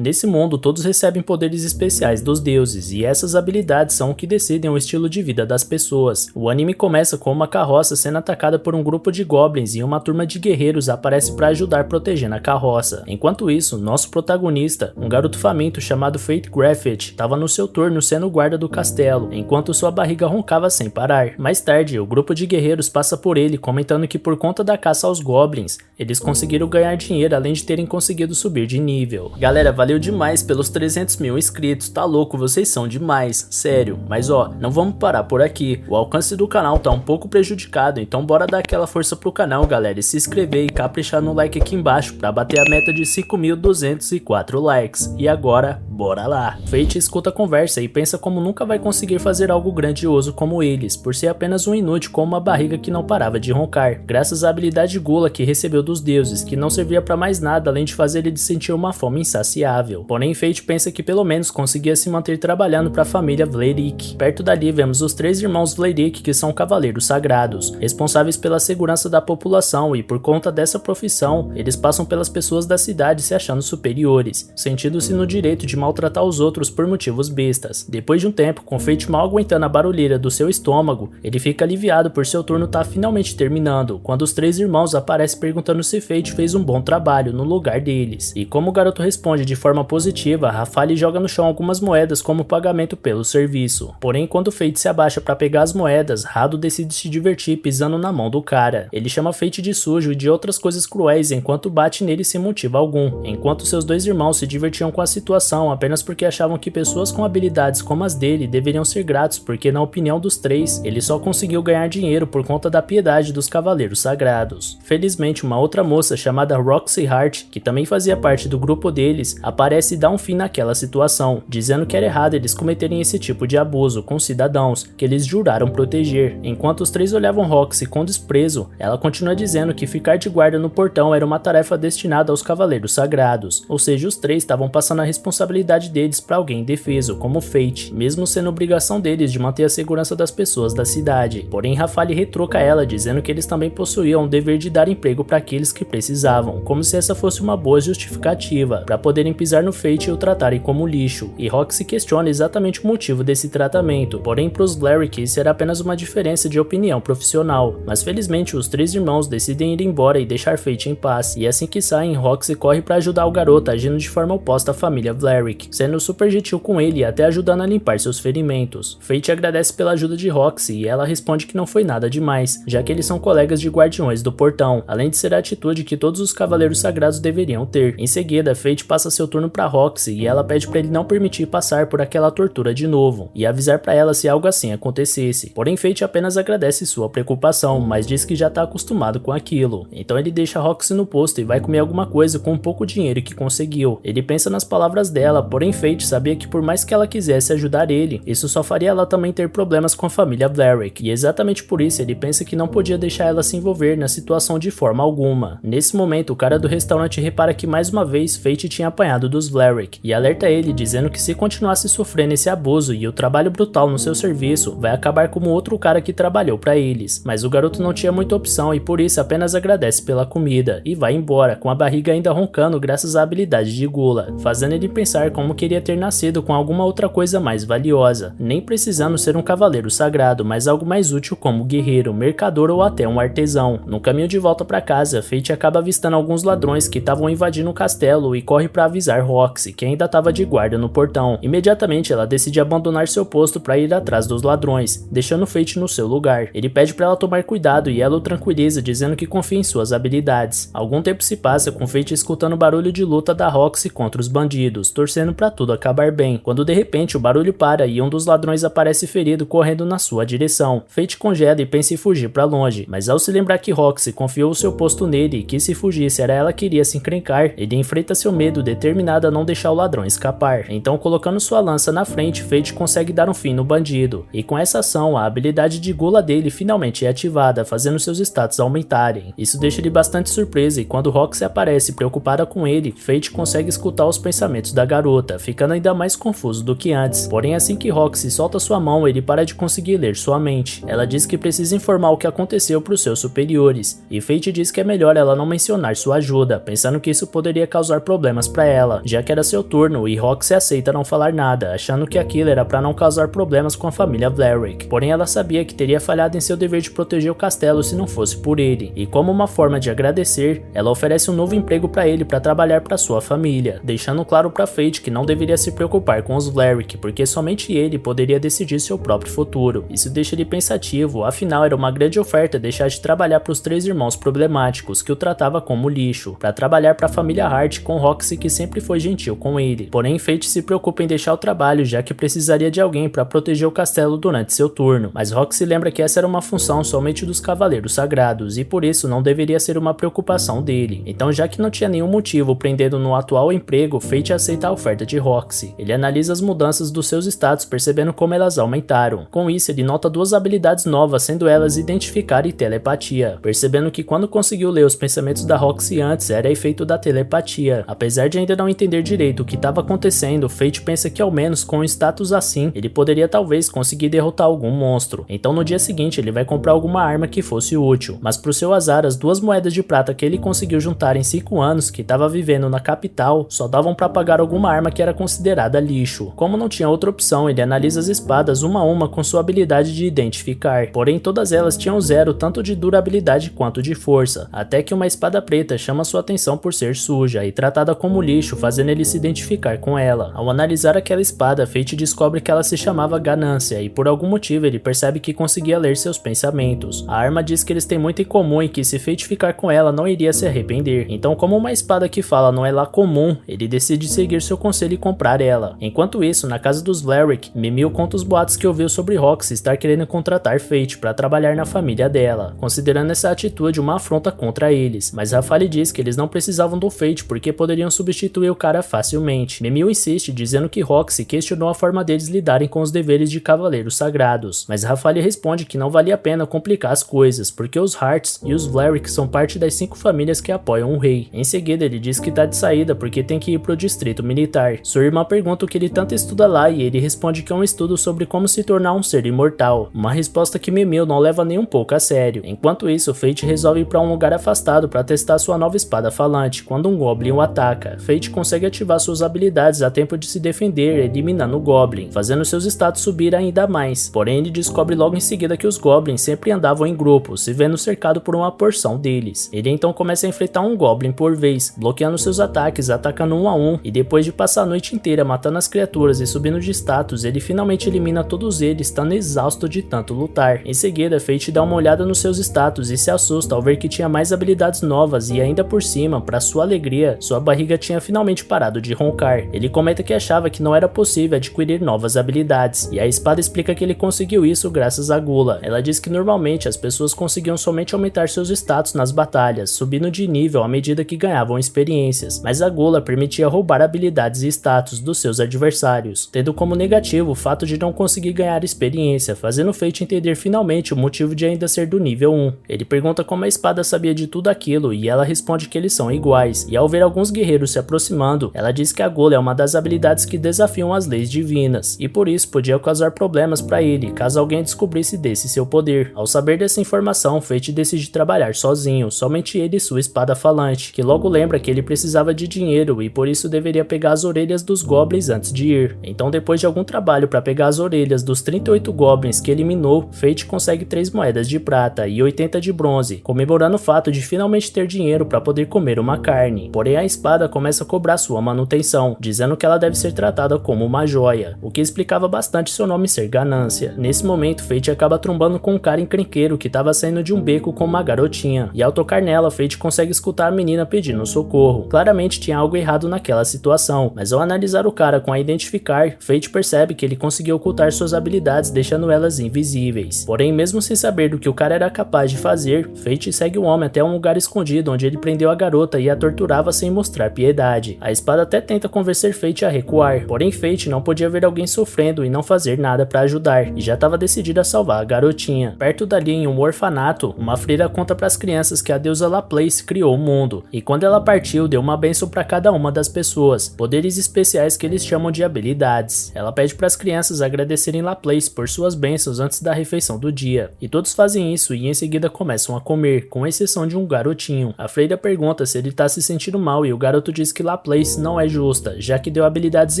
Nesse mundo, todos recebem poderes especiais dos deuses, e essas habilidades são o que decidem o estilo de vida das pessoas. O anime começa com uma carroça sendo atacada por um grupo de goblins e uma turma de guerreiros aparece para ajudar protegendo a carroça. Enquanto isso, nosso protagonista, um garoto faminto chamado Fate Graffiti, estava no seu turno sendo o guarda do castelo, enquanto sua barriga roncava sem parar. Mais tarde, o grupo de guerreiros passa por ele, comentando que por conta da caça aos goblins, eles conseguiram ganhar dinheiro além de terem conseguido subir de nível. Galera, valeu demais pelos 300 mil inscritos, tá louco, vocês são demais, sério. Mas ó, não vamos parar por aqui, o alcance do canal tá um pouco prejudicado, então bora dar aquela força pro canal, galera, e se inscrever e caprichar no like aqui embaixo pra bater a meta de 5.204 likes. E agora, bora lá. Fate escuta a conversa e pensa como nunca vai conseguir fazer algo grandioso como eles, por ser apenas um inútil com uma barriga que não parava de roncar, graças à habilidade gula que recebeu dos deuses, que não servia pra mais nada além de fazer ele sentir uma fome insaciável. Porém, Fate pensa que pelo menos conseguia se manter trabalhando para a família Vleirik. Perto dali vemos os 3 irmãos Vleirik, que são cavaleiros sagrados, responsáveis pela segurança da população, e por conta dessa profissão, eles passam pelas pessoas da cidade se achando superiores, sentindo-se no direito de maltratar os outros por motivos bestas. Depois de um tempo, com Fate mal aguentando a barulheira do seu estômago, ele fica aliviado por seu turno estar finalmente terminando, quando os 3 irmãos aparecem perguntando se Fate fez um bom trabalho no lugar deles. E como o garoto responde de forma positiva, Rafale joga no chão algumas moedas como pagamento pelo serviço. Porém, quando Fate se abaixa para pegar as moedas, Rado decide se divertir pisando na mão do cara. Ele chama Fate de sujo e de outras coisas cruéis enquanto bate nele sem motivo algum, enquanto seus 2 irmãos se divertiam com a situação apenas porque achavam que pessoas com habilidades como as dele deveriam ser gratos, porque na opinião dos 3, ele só conseguiu ganhar dinheiro por conta da piedade dos cavaleiros sagrados. Felizmente, uma outra moça chamada Roxy Hart, que também fazia parte do grupo deles, aparece e dá um fim naquela situação, dizendo que era errado eles cometerem esse tipo de abuso com cidadãos que eles juraram proteger. Enquanto os 3 olhavam Roxy com desprezo, ela continua dizendo que ficar de guarda no portão era uma tarefa destinada aos cavaleiros sagrados, ou seja, os 3 estavam passando a responsabilidade deles para alguém indefeso, como Fate, mesmo sendo obrigação deles de manter a segurança das pessoas da cidade. Porém, Rafale retruca ela, dizendo que eles também possuíam o dever de dar emprego para aqueles que precisavam, como se essa fosse uma boa justificativa para poderem pisar no Fate e o tratarem como lixo. E Roxy questiona exatamente o motivo desse tratamento, porém para os Vleirik isso era apenas uma diferença de opinião profissional. Mas felizmente os 3 irmãos decidem ir embora e deixar Fate em paz, e assim que saem, Roxy corre para ajudar o garoto agindo de forma oposta à família Vleirik, sendo super gentil com ele e até ajudando a limpar seus ferimentos. Fate agradece pela ajuda de Roxy e ela responde que não foi nada demais, já que eles são colegas de guardiões do portão, além de ser a atitude que todos os cavaleiros sagrados deveriam ter. Em seguida, Fate passa seu turno para Roxy e ela pede para ele não permitir passar por aquela tortura de novo e avisar para ela se algo assim acontecesse. Porém, Fate apenas agradece sua preocupação, mas diz que já está acostumado com aquilo. Então ele deixa Roxy no posto e vai comer alguma coisa com o pouco dinheiro que conseguiu. Ele pensa nas palavras dela, porém Fate sabia que por mais que ela quisesse ajudar ele, isso só faria ela também ter problemas com a família Vleirik, e exatamente por isso ele pensa que não podia deixar ela se envolver na situação de forma alguma. Nesse momento, o cara do restaurante repara que mais uma vez Fate tinha apanhado dos Vleirik e alerta ele, dizendo que se continuasse sofrendo esse abuso e o trabalho brutal no seu serviço, vai acabar como outro cara que trabalhou para eles. Mas o garoto não tinha muita opção e por isso apenas agradece pela comida e vai embora, com a barriga ainda roncando graças à habilidade de gula, fazendo ele pensar como queria ter nascido com alguma outra coisa mais valiosa, nem precisando ser um cavaleiro sagrado, mas algo mais útil como guerreiro, mercador ou até um artesão. No caminho de volta para casa, Fate acaba avistando alguns ladrões que estavam invadindo o castelo e corre para avisar Roxy, que ainda estava de guarda no portão. Imediatamente ela decide abandonar seu posto para ir atrás dos ladrões, deixando Fate no seu lugar. Ele pede para ela tomar cuidado e ela o tranquiliza, dizendo que confia em suas habilidades. Algum tempo se passa com Fate escutando o barulho de luta da Roxy contra os bandidos, torcendo para tudo acabar bem, quando de repente o barulho para e um dos ladrões aparece ferido correndo na sua direção. Fate congela e pensa em fugir para longe, mas ao se lembrar que Roxy confiou o seu posto nele e que se fugisse era ela que iria se encrencar, ele enfrenta seu medo, determinado a não deixar o ladrão escapar. Então, colocando sua lança na frente, Fate consegue dar um fim no bandido, e com essa ação a habilidade de gula dele finalmente é ativada, fazendo seus status aumentarem. Isso deixa ele bastante surpreso, e quando Roxy aparece preocupada com ele, Fate consegue escutar os pensamentos da garota, ficando ainda mais confuso do que antes. Porém, assim que Roxy solta sua mão, ele para de conseguir ler sua mente. Ela diz que precisa informar o que aconteceu para os seus superiores, e Fate diz que é melhor ela não mencionar sua ajuda, pensando que isso poderia causar problemas para ela. ela, já que era seu turno, e Roxy aceita não falar nada, achando que aquilo era para não causar problemas com a família Vlaric. Porém, ela sabia que teria falhado em seu dever de proteger o castelo se não fosse por ele, e como uma forma de agradecer, ela oferece um novo emprego para ele para trabalhar para sua família, deixando claro para Fate que não deveria se preocupar com os Vlaric, porque somente ele poderia decidir seu próprio futuro. Isso deixa ele pensativo, afinal era uma grande oferta deixar de trabalhar para os 3 irmãos problemáticos, que o tratava como lixo, para trabalhar para a família Hart com Roxy, que sempre foi gentil com ele. Porém, Fate se preocupa em deixar o trabalho, já que precisaria de alguém para proteger o castelo durante seu turno, mas Roxy lembra que essa era uma função somente dos Cavaleiros Sagrados, e por isso não deveria ser uma preocupação dele. Então, já que não tinha nenhum motivo prendendo no atual emprego, Fate aceita a oferta de Roxy. Ele analisa as mudanças dos seus status, percebendo como elas aumentaram. Com isso, ele nota 2 habilidades novas, sendo elas identificar e telepatia, percebendo que quando conseguiu ler os pensamentos da Roxy antes, era efeito da telepatia. Apesar de ainda não entender direito o que estava acontecendo, Fate pensa que ao menos com um status assim, ele poderia talvez conseguir derrotar algum monstro. Então no dia seguinte ele vai comprar alguma arma que fosse útil, mas pro seu azar, as 2 moedas de prata que ele conseguiu juntar em 5 anos que estava vivendo na capital, só davam para pagar alguma arma que era considerada lixo. Como não tinha outra opção, ele analisa as espadas uma a uma com sua habilidade de identificar, porém todas elas tinham 0 tanto de durabilidade quanto de força, até que uma espada preta chama sua atenção por ser suja e tratada como lixo, fazendo ele se identificar com ela. Ao analisar aquela espada, Fate descobre que ela se chamava Ganância, e por algum motivo ele percebe que conseguia ler seus pensamentos. A arma diz que eles têm muito em comum e que se Fate ficar com ela não iria se arrepender. Então, como uma espada que fala não é lá comum, ele decide seguir seu conselho e comprar ela. Enquanto isso, na casa dos Vlaric, Mimil conta os boatos que ouviu sobre Roxy estar querendo contratar Fate para trabalhar na família dela, considerando essa atitude uma afronta contra eles, mas Rafale diz que eles não precisavam do Fate porque poderiam substituir o cara facilmente. Mimil insiste, dizendo que Roxy questionou a forma deles lidarem com os deveres de Cavaleiros Sagrados, mas Rafale responde que não valia a pena complicar as coisas, porque os Harts e os Vlaric são parte das 5 famílias que apoiam o rei. Em seguida, ele diz que tá de saída porque tem que ir pro distrito militar. Sua irmã pergunta o que ele tanto estuda lá e ele responde que é um estudo sobre como se tornar um ser imortal, uma resposta que Mimil não leva nem um pouco a sério. Enquanto isso, Fate resolve ir para um lugar afastado para testar sua nova espada falante, quando um Goblin o ataca. Fate consegue ativar suas habilidades a tempo de se defender, eliminando o Goblin, fazendo seus status subir ainda mais. Porém, ele descobre logo em seguida que os Goblins sempre andavam em grupos, se vendo cercado por uma porção deles. Ele então começa a enfrentar um Goblin por vez, bloqueando seus ataques, atacando um a um, e depois de passar a noite inteira matando as criaturas e subindo de status, ele finalmente elimina todos eles, estando exausto de tanto lutar. Em seguida, Fate dá uma olhada nos seus status e se assusta ao ver que tinha mais habilidades novas e ainda por cima, para sua alegria, sua barriga tinha finalmente parado de roncar. Ele comenta que achava que não era possível adquirir novas habilidades, e a espada explica que ele conseguiu isso graças à Gula. Ela diz que normalmente as pessoas conseguiam somente aumentar seus status nas batalhas, subindo de nível à medida que ganhavam experiências, mas a Gula permitia roubar habilidades e status dos seus adversários, tendo como negativo o fato de não conseguir ganhar experiência, fazendo Fate entender finalmente o motivo de ainda ser do nível 1. Ele pergunta como a espada sabia de tudo aquilo e ela responde que eles são iguais, e ao ver alguns guerreiros se aproximando, ela diz que a Gula é uma das habilidades que desafiam as leis divinas, e por isso podia causar problemas para ele caso alguém descobrisse desse seu poder. Ao saber dessa informação, Fate decide trabalhar sozinho, somente ele e sua espada falante, que logo lembra que ele precisava de dinheiro e por isso deveria pegar as orelhas dos Goblins antes de ir. Então, depois de algum trabalho para pegar as orelhas dos 38 Goblins que eliminou, Fate consegue 3 moedas de prata e 80 de bronze, comemorando o fato de finalmente ter dinheiro para poder comer uma carne. Porém, a espada começa a cobrar sua manutenção, dizendo que ela deve ser tratada como uma joia, o que explicava bastante seu nome ser Ganância. Nesse momento, Fate acaba trombando com um cara encrenqueiro que estava saindo de um beco com uma garotinha, e ao tocar nela, Fate consegue escutar a menina pedindo socorro. Claramente tinha algo errado naquela situação, mas ao analisar o cara com a identificar, Fate percebe que ele conseguiu ocultar suas habilidades, deixando elas invisíveis. Porém, mesmo sem saber do que o cara era capaz de fazer, Fate segue o homem até um lugar escondido onde ele prendeu a garota e a torturava sem mostrar piedade. A espada até tenta convencer Fate a recuar, porém Fate não podia ver alguém sofrendo e não fazer nada para ajudar, e já estava decidida a salvar a garotinha. Perto dali, em um orfanato, uma freira conta para as crianças que a deusa Laplace criou o mundo, e quando ela partiu, deu uma bênção para cada uma das pessoas, poderes especiais que eles chamam de habilidades. Ela pede para as crianças agradecerem Laplace por suas bênçãos antes da refeição do dia, e todos fazem isso e em seguida começam a comer, com exceção de um garotinho. A freira pergunta se ele tá se sentindo mal e o garoto diz que Laplace não é justa, já que deu habilidades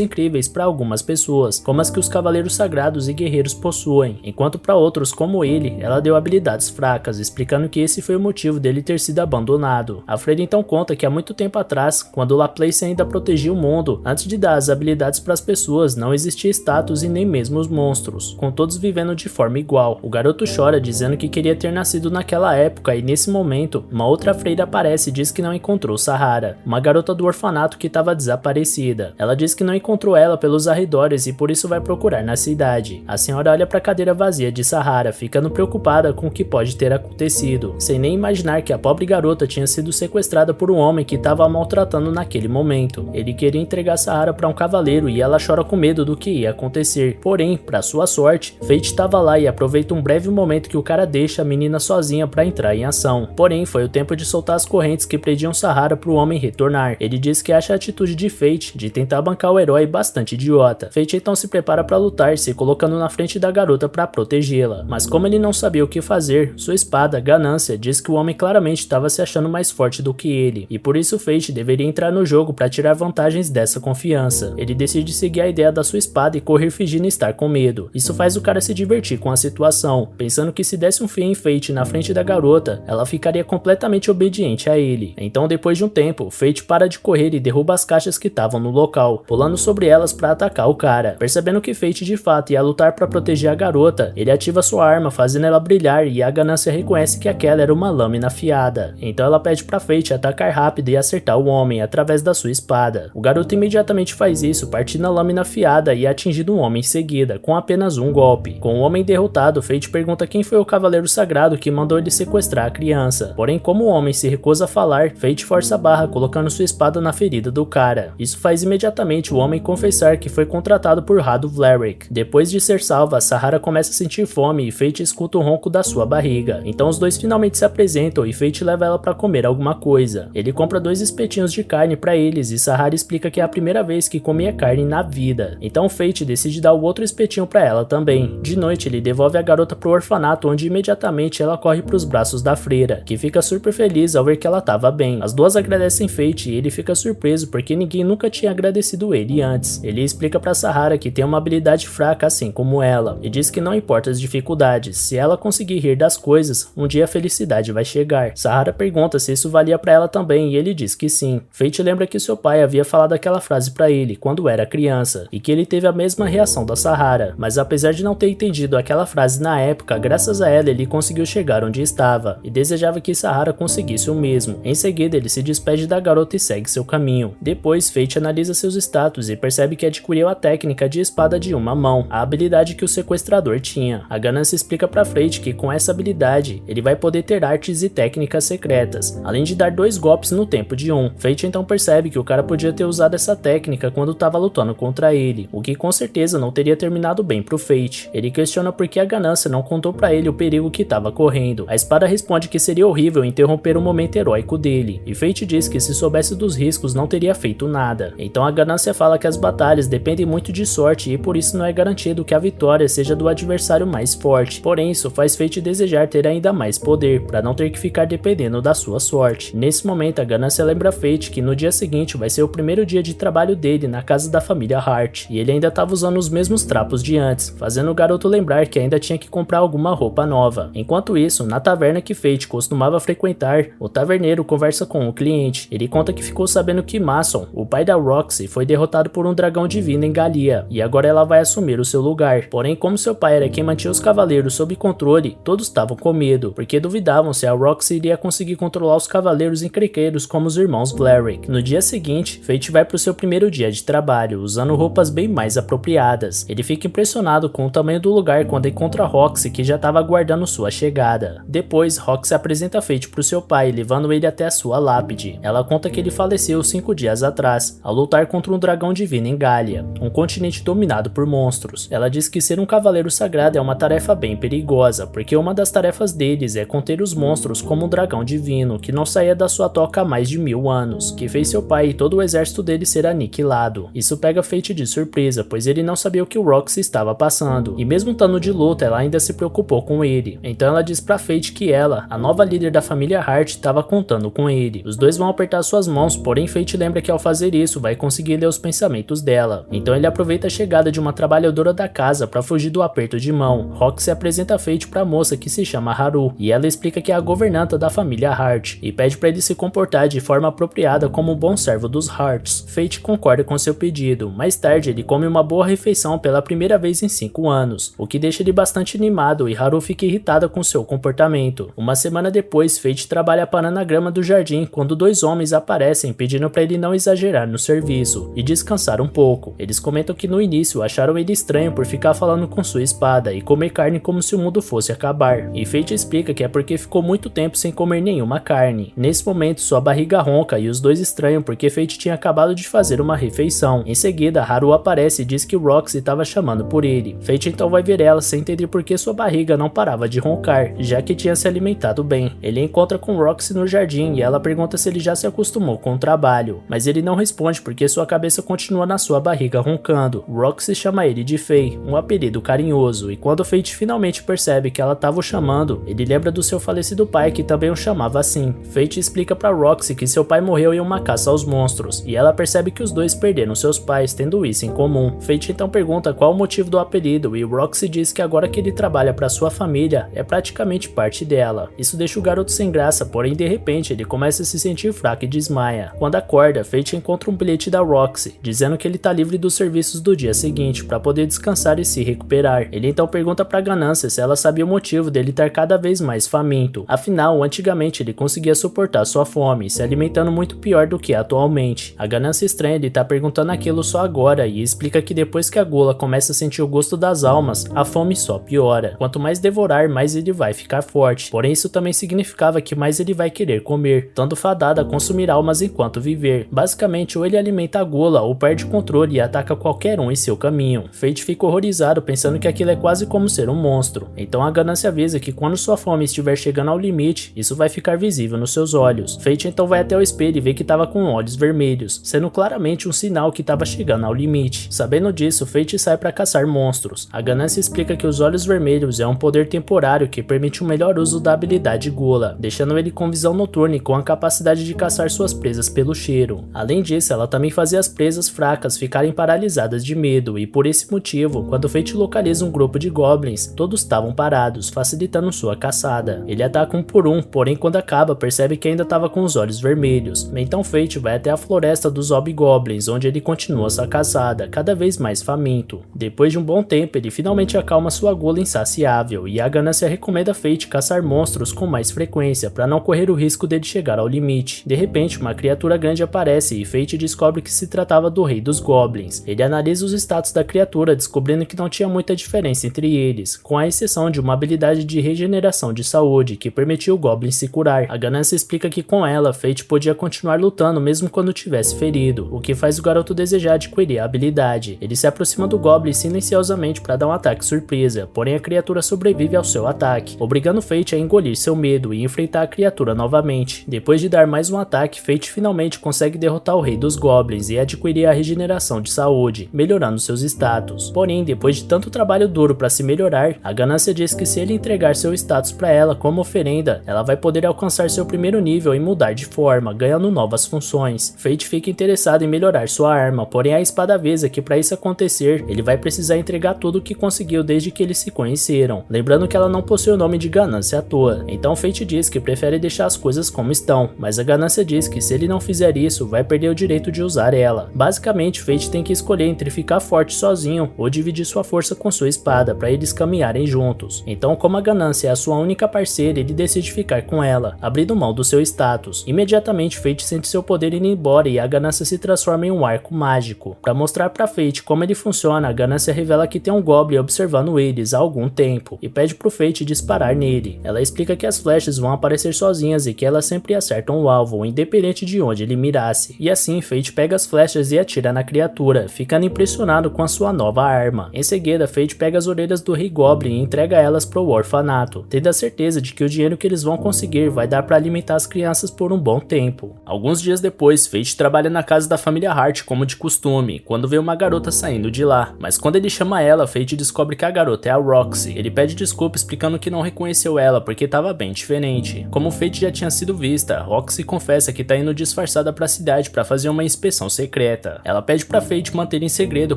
incríveis para algumas pessoas, como as que os Cavaleiros Sagrados e Guerreiros possuem, enquanto para outros como ele, ela deu habilidades fracas, explicando que esse foi o motivo dele ter sido abandonado. A Freira então conta que há muito tempo atrás, quando Laplace ainda protegia o mundo, antes de dar as habilidades para as pessoas, não existia status e nem mesmo os monstros, com todos vivendo de forma igual. O garoto chora dizendo que queria ter nascido naquela época e nesse momento, uma outra freira aparece e diz que não encontrou Sahara, uma garota do orfanato que estava desaparecida. Ela diz que não encontrou ela pelos arredores e por isso vai procurar na cidade. A senhora olha para a cadeira vazia de Sahara, ficando preocupada com o que pode ter acontecido, sem nem imaginar que a pobre garota tinha sido sequestrada por um homem que estava a maltratando naquele momento. Ele queria entregar Sahara para um cavaleiro e ela chora com medo do que ia acontecer. Porém, para sua sorte, Fate estava lá e aproveita um breve momento que o cara deixa a menina sozinha para entrar em ação. Porém, foi o tempo de soltar as correntes que prendiam Sahara para o homem retornar. Ele diz que acha a atitude de Fate de tentar bancar o herói bastante idiota. Fate então se prepara para lutar, se colocando na frente da garota para protegê-la. Mas como ele não sabia o que fazer, sua espada, Ganância, diz que o homem claramente estava se achando mais forte do que ele, e por isso Fate deveria entrar no jogo para tirar vantagens dessa confiança. Ele decide seguir a ideia da sua espada e correr fingindo estar com medo. Isso faz o cara se divertir com a situação, pensando que se desse um fim em Fate na frente da garota, ela ficaria completamente obediente a ele. Então, depois de um tempo, Fate para de correr e derruba as caixas que estavam no local, pulando sobre elas para atacar o cara. Percebendo que Fate de fato ia lutar para proteger a garota, ele ativa sua arma, fazendo ela brilhar, e a Ganância reconhece que aquela era uma lâmina afiada. Então ela pede para Fate atacar rápido e acertar o homem através da sua espada. O garoto imediatamente faz isso, partindo a lâmina afiada e atingindo um homem em seguida, com apenas um golpe. Com o homem derrotado, Fate pergunta quem foi o Cavaleiro Sagrado que mandou ele sequestrar a criança. Porém, como o homem se recusa a falar, Fate força a barra, colocando sua espada na ferida do cara. Isso faz imediatamente o homem confessar que foi contratado por Rado Vlarik. Depois de ser salva, Sahara começa a sentir fome e Fate escuta o ronco da sua barriga. Então os dois finalmente se apresentam e Fate leva ela para comer alguma coisa. Ele compra 2 espetinhos de carne para eles e Sahara explica que é a primeira vez que comia carne na vida. Então Fate decide dar o outro espetinho para ela também. De noite ele devolve a garota pro orfanato, onde imediatamente ela corre pros braços da freira, que fica super feliz ao ver que ela estava bem. As duas agradecem Fate e ele fica surpreso porque ninguém nunca tinha agradecido ele antes. Ele explica para Sahara que tem uma habilidade fraca assim como ela, e diz que não importa as dificuldades, se ela conseguir rir das coisas, um dia a felicidade vai chegar. Sahara pergunta se isso valia para ela também e ele diz que sim. Fate lembra que seu pai havia falado aquela frase para ele quando era criança, e que ele teve a mesma reação da Sahara, mas apesar de não ter entendido aquela frase na época, graças a ela ele conseguiu chegar onde estava, e desejava que Sahara conseguisse o mesmo. Em seguida ele se despede da garota e segue seu caminho. Depois Fate analisa seus status e percebe que adquiriu a técnica de espada de uma mão, a habilidade que o sequestrador tinha. A Ganância explica para Fate que com essa habilidade ele vai poder ter artes e técnicas secretas, além de dar 2 golpes no tempo de um. Fate então percebe que o cara podia ter usado essa técnica quando estava lutando contra ele, o que com certeza não teria terminado bem pro Fate. Ele questiona por que a Ganância não contou para ele o perigo que estava correndo. A espada responde que seria horrível interromper o momento heróico dele, e Fate diz que se soubesse dos riscos não teria feito nada. Então a Ganância fala que as batalhas dependem muito de sorte e por isso não é garantido que a vitória seja do adversário mais forte. Porém, isso faz Fate desejar ter ainda mais poder, para não ter que ficar dependendo da sua sorte. Nesse momento, a Ganância lembra Fate que no dia seguinte vai ser o primeiro dia de trabalho dele na casa da família Hart, e ele ainda estava usando os mesmos trapos de antes, fazendo o garoto lembrar que ainda tinha que comprar alguma roupa nova. Enquanto isso, na taverna que Fate costumava frequentar, o taverneiro conversa com o cliente. Ele conta que ficou sabendo que Mason, o pai da Roxy, foi derrotado por um dragão divino em Galia, e agora ela vai assumir o seu lugar. Porém, como seu pai era quem mantinha os cavaleiros sob controle, todos estavam com medo, porque duvidavam se a Roxy iria conseguir controlar os cavaleiros encrenqueiros como os irmãos Vlarik. No dia seguinte, Fate vai para o seu primeiro dia de trabalho, usando roupas bem mais apropriadas. Ele fica impressionado com o tamanho do lugar quando encontra Roxy, que já estava aguardando sua chegada. Depois, Roxy apresenta Fate para o seu pai, levando ele até a sua lápide. Ela conta que ele faleceu 5 dias atrás, ao lutar contra um dragão divino em Galia, um continente dominado por monstros. Ela diz que ser um cavaleiro sagrado é uma tarefa bem perigosa, porque uma das tarefas deles é conter os monstros como um dragão divino, que não saía da sua toca há mais de 1000 anos, que fez seu pai e todo o exército dele ser aniquilado. Isso pega Fate de surpresa, pois ele não sabia o que o Roxy estava passando, e mesmo estando de luta, ela ainda se preocupou com ele. Então ela diz pra Fate que ela, a nova líder da família Hart, estava contando com ele. Os dois vão apertar suas mãos, porém Fate Fate lembra que ao fazer isso vai conseguir ler os pensamentos dela. Então ele aproveita a chegada de uma trabalhadora da casa para fugir do aperto de mão. Roxy apresenta Fate para a moça que se chama Haru, e ela explica que é a governanta da família Hart, e pede para ele se comportar de forma apropriada como um bom servo dos Harts. Fate concorda com seu pedido. Mais tarde ele come uma boa refeição pela primeira vez em 5 anos, o que deixa ele bastante animado e Haru fica irritada com seu comportamento. Uma semana depois, Fate trabalha parando a grama do jardim quando 2 homens aparecem pedindo para ele não exagerar no serviço e descansar um pouco. Eles comentam que no início acharam ele estranho por ficar falando com sua espada e comer carne como se o mundo fosse acabar, e Fate explica que é porque ficou muito tempo sem comer nenhuma carne. Nesse momento sua barriga ronca e os dois estranham porque Fate tinha acabado de fazer uma refeição. Em seguida Haru aparece e diz que Roxy estava chamando por ele. Fate então vai ver ela sem entender por que sua barriga não parava de roncar, já que tinha se alimentado bem. Ele encontra com Roxy no jardim e ela pergunta se ele já se acostumou com o trabalho, mas ele não responde porque sua cabeça continua na sua barriga roncando. Roxy chama ele de Fei, um apelido carinhoso, e quando Fate finalmente percebe que ela estava o chamando, ele lembra do seu falecido pai que também o chamava assim. Fate explica para Roxy que seu pai morreu em uma caça aos monstros, e ela percebe que os dois perderam seus pais, tendo isso em comum. Fate então pergunta qual o motivo do apelido e Roxy diz que agora que ele trabalha para sua família, é praticamente parte dela. Isso deixa o garoto sem graça, porém de repente ele começa a se sentir fraco e desmaia. Quando acorda, Fate encontra um bilhete da Roxy, dizendo que ele está livre dos serviços do dia seguinte para poder descansar e se recuperar. Ele então pergunta para Ganância se ela sabia o motivo dele estar cada vez mais faminto. Afinal, antigamente ele conseguia suportar sua fome, se alimentando muito pior do que atualmente. A Ganância estranha ele tá perguntando aquilo só agora e explica que depois que a gula começa a sentir o gosto das almas, a fome só piora. Quanto mais devorar, mais ele vai ficar forte. Porém, isso também significava que mais ele vai querer comer, estando fadado a consumir almas enquanto viver. Basicamente, ou ele alimenta a gula ou perde o controle e ataca qualquer um em seu caminho. Fate fica horrorizado pensando que aquilo é quase como ser um monstro. Então a Ganância avisa que quando sua fome estiver chegando ao limite, isso vai ficar visível nos seus olhos. Fate então vai até o espelho e vê que estava com olhos vermelhos, sendo claramente um sinal que estava chegando ao limite. Sabendo disso, Fate sai para caçar monstros. A Ganância explica que os olhos vermelhos é um poder temporário que permite um melhor uso da habilidade Gula, deixando ele com visão noturna e com a capacidade de caçar suas presas pelo cheiro. Além disso, ela também fazia as presas fracas ficarem paralisadas de medo, e por esse motivo, quando Fate localiza um grupo de goblins, todos estavam parados, facilitando sua caçada. Ele ataca um por um, porém quando acaba percebe que ainda estava com os olhos vermelhos. Então Fate vai até a floresta dos hobgoblins, onde ele continua sua caçada, cada vez mais faminto. Depois de um bom tempo, ele finalmente acalma sua gula insaciável, e a Ganância recomenda Fate caçar monstros com mais frequência, para não correr o risco dele chegar ao limite. De repente, uma criatura grande aparece e Fate descobre que se tratava do rei dos goblins. Ele analisa os status da criatura, descobrindo que não tinha muita diferença entre eles, com a exceção de uma habilidade de regeneração de saúde, que permitia o goblin se curar. A Ganância explica que com ela, Fate podia continuar lutando mesmo quando tivesse ferido, o que faz o garoto desejar adquirir a habilidade. Ele se aproxima do goblin silenciosamente para dar um ataque surpresa, porém a criatura sobrevive ao seu ataque, obrigando Fate a engolir seu medo e enfrentar a criatura novamente. Depois de dar mais um ataque, Fate finalmente consegue derrotar o rei dos goblins e adquirir a regeneração de saúde, melhorando seus status. Porém, depois de tanto trabalho duro para se melhorar, a Ganância diz que se ele entregar seu status para ela como oferenda, ela vai poder alcançar seu primeiro nível e mudar de forma, ganhando novas funções. Fate fica interessado em melhorar sua arma, porém a espada avisa que para isso acontecer, ele vai precisar entregar tudo o que conseguiu desde que eles se conheceram, lembrando que ela não possui o nome de Ganância à toa. Então Fate diz que prefere deixar as coisas como estão, mas a Ganância diz que se ele não fizer isso, vai perder o direito de usar ela. Basicamente, Fate tem que escolher entre ficar forte sozinho ou dividir sua força com sua espada para eles caminharem juntos. Então, como a Ganância é a sua única parceira, ele decide ficar com ela, abrindo mão do seu status. Imediatamente, Fate sente seu poder indo embora e a Ganância se transforma em um arco mágico. Para mostrar para Fate como ele funciona, a Ganância revela que tem um goblin observando eles há algum tempo e pede pro Fate disparar nele. Ela explica que as flechas vão aparecer sozinhas e que elas sempre acertam o alvo, independente de onde ele mirasse. E assim, Fate pega as flechas e atira na criatura, ficando impressionado com a sua nova arma. Em seguida, Fate pega as orelhas do Rei Goblin e entrega elas pro orfanato, tendo a certeza de que o dinheiro que eles vão conseguir vai dar para alimentar as crianças por um bom tempo. Alguns dias depois, Fate trabalha na casa da família Hart como de costume, quando vê uma garota saindo de lá. Mas quando ele chama ela, Fate descobre que a garota é a Roxy. Ele pede desculpa explicando que não reconheceu ela porque estava bem diferente. Como Fate já tinha sido vista, Roxy confessa que tá indo disfarçada chamada para a cidade para fazer uma inspeção secreta. Ela pede para Fate manter em segredo,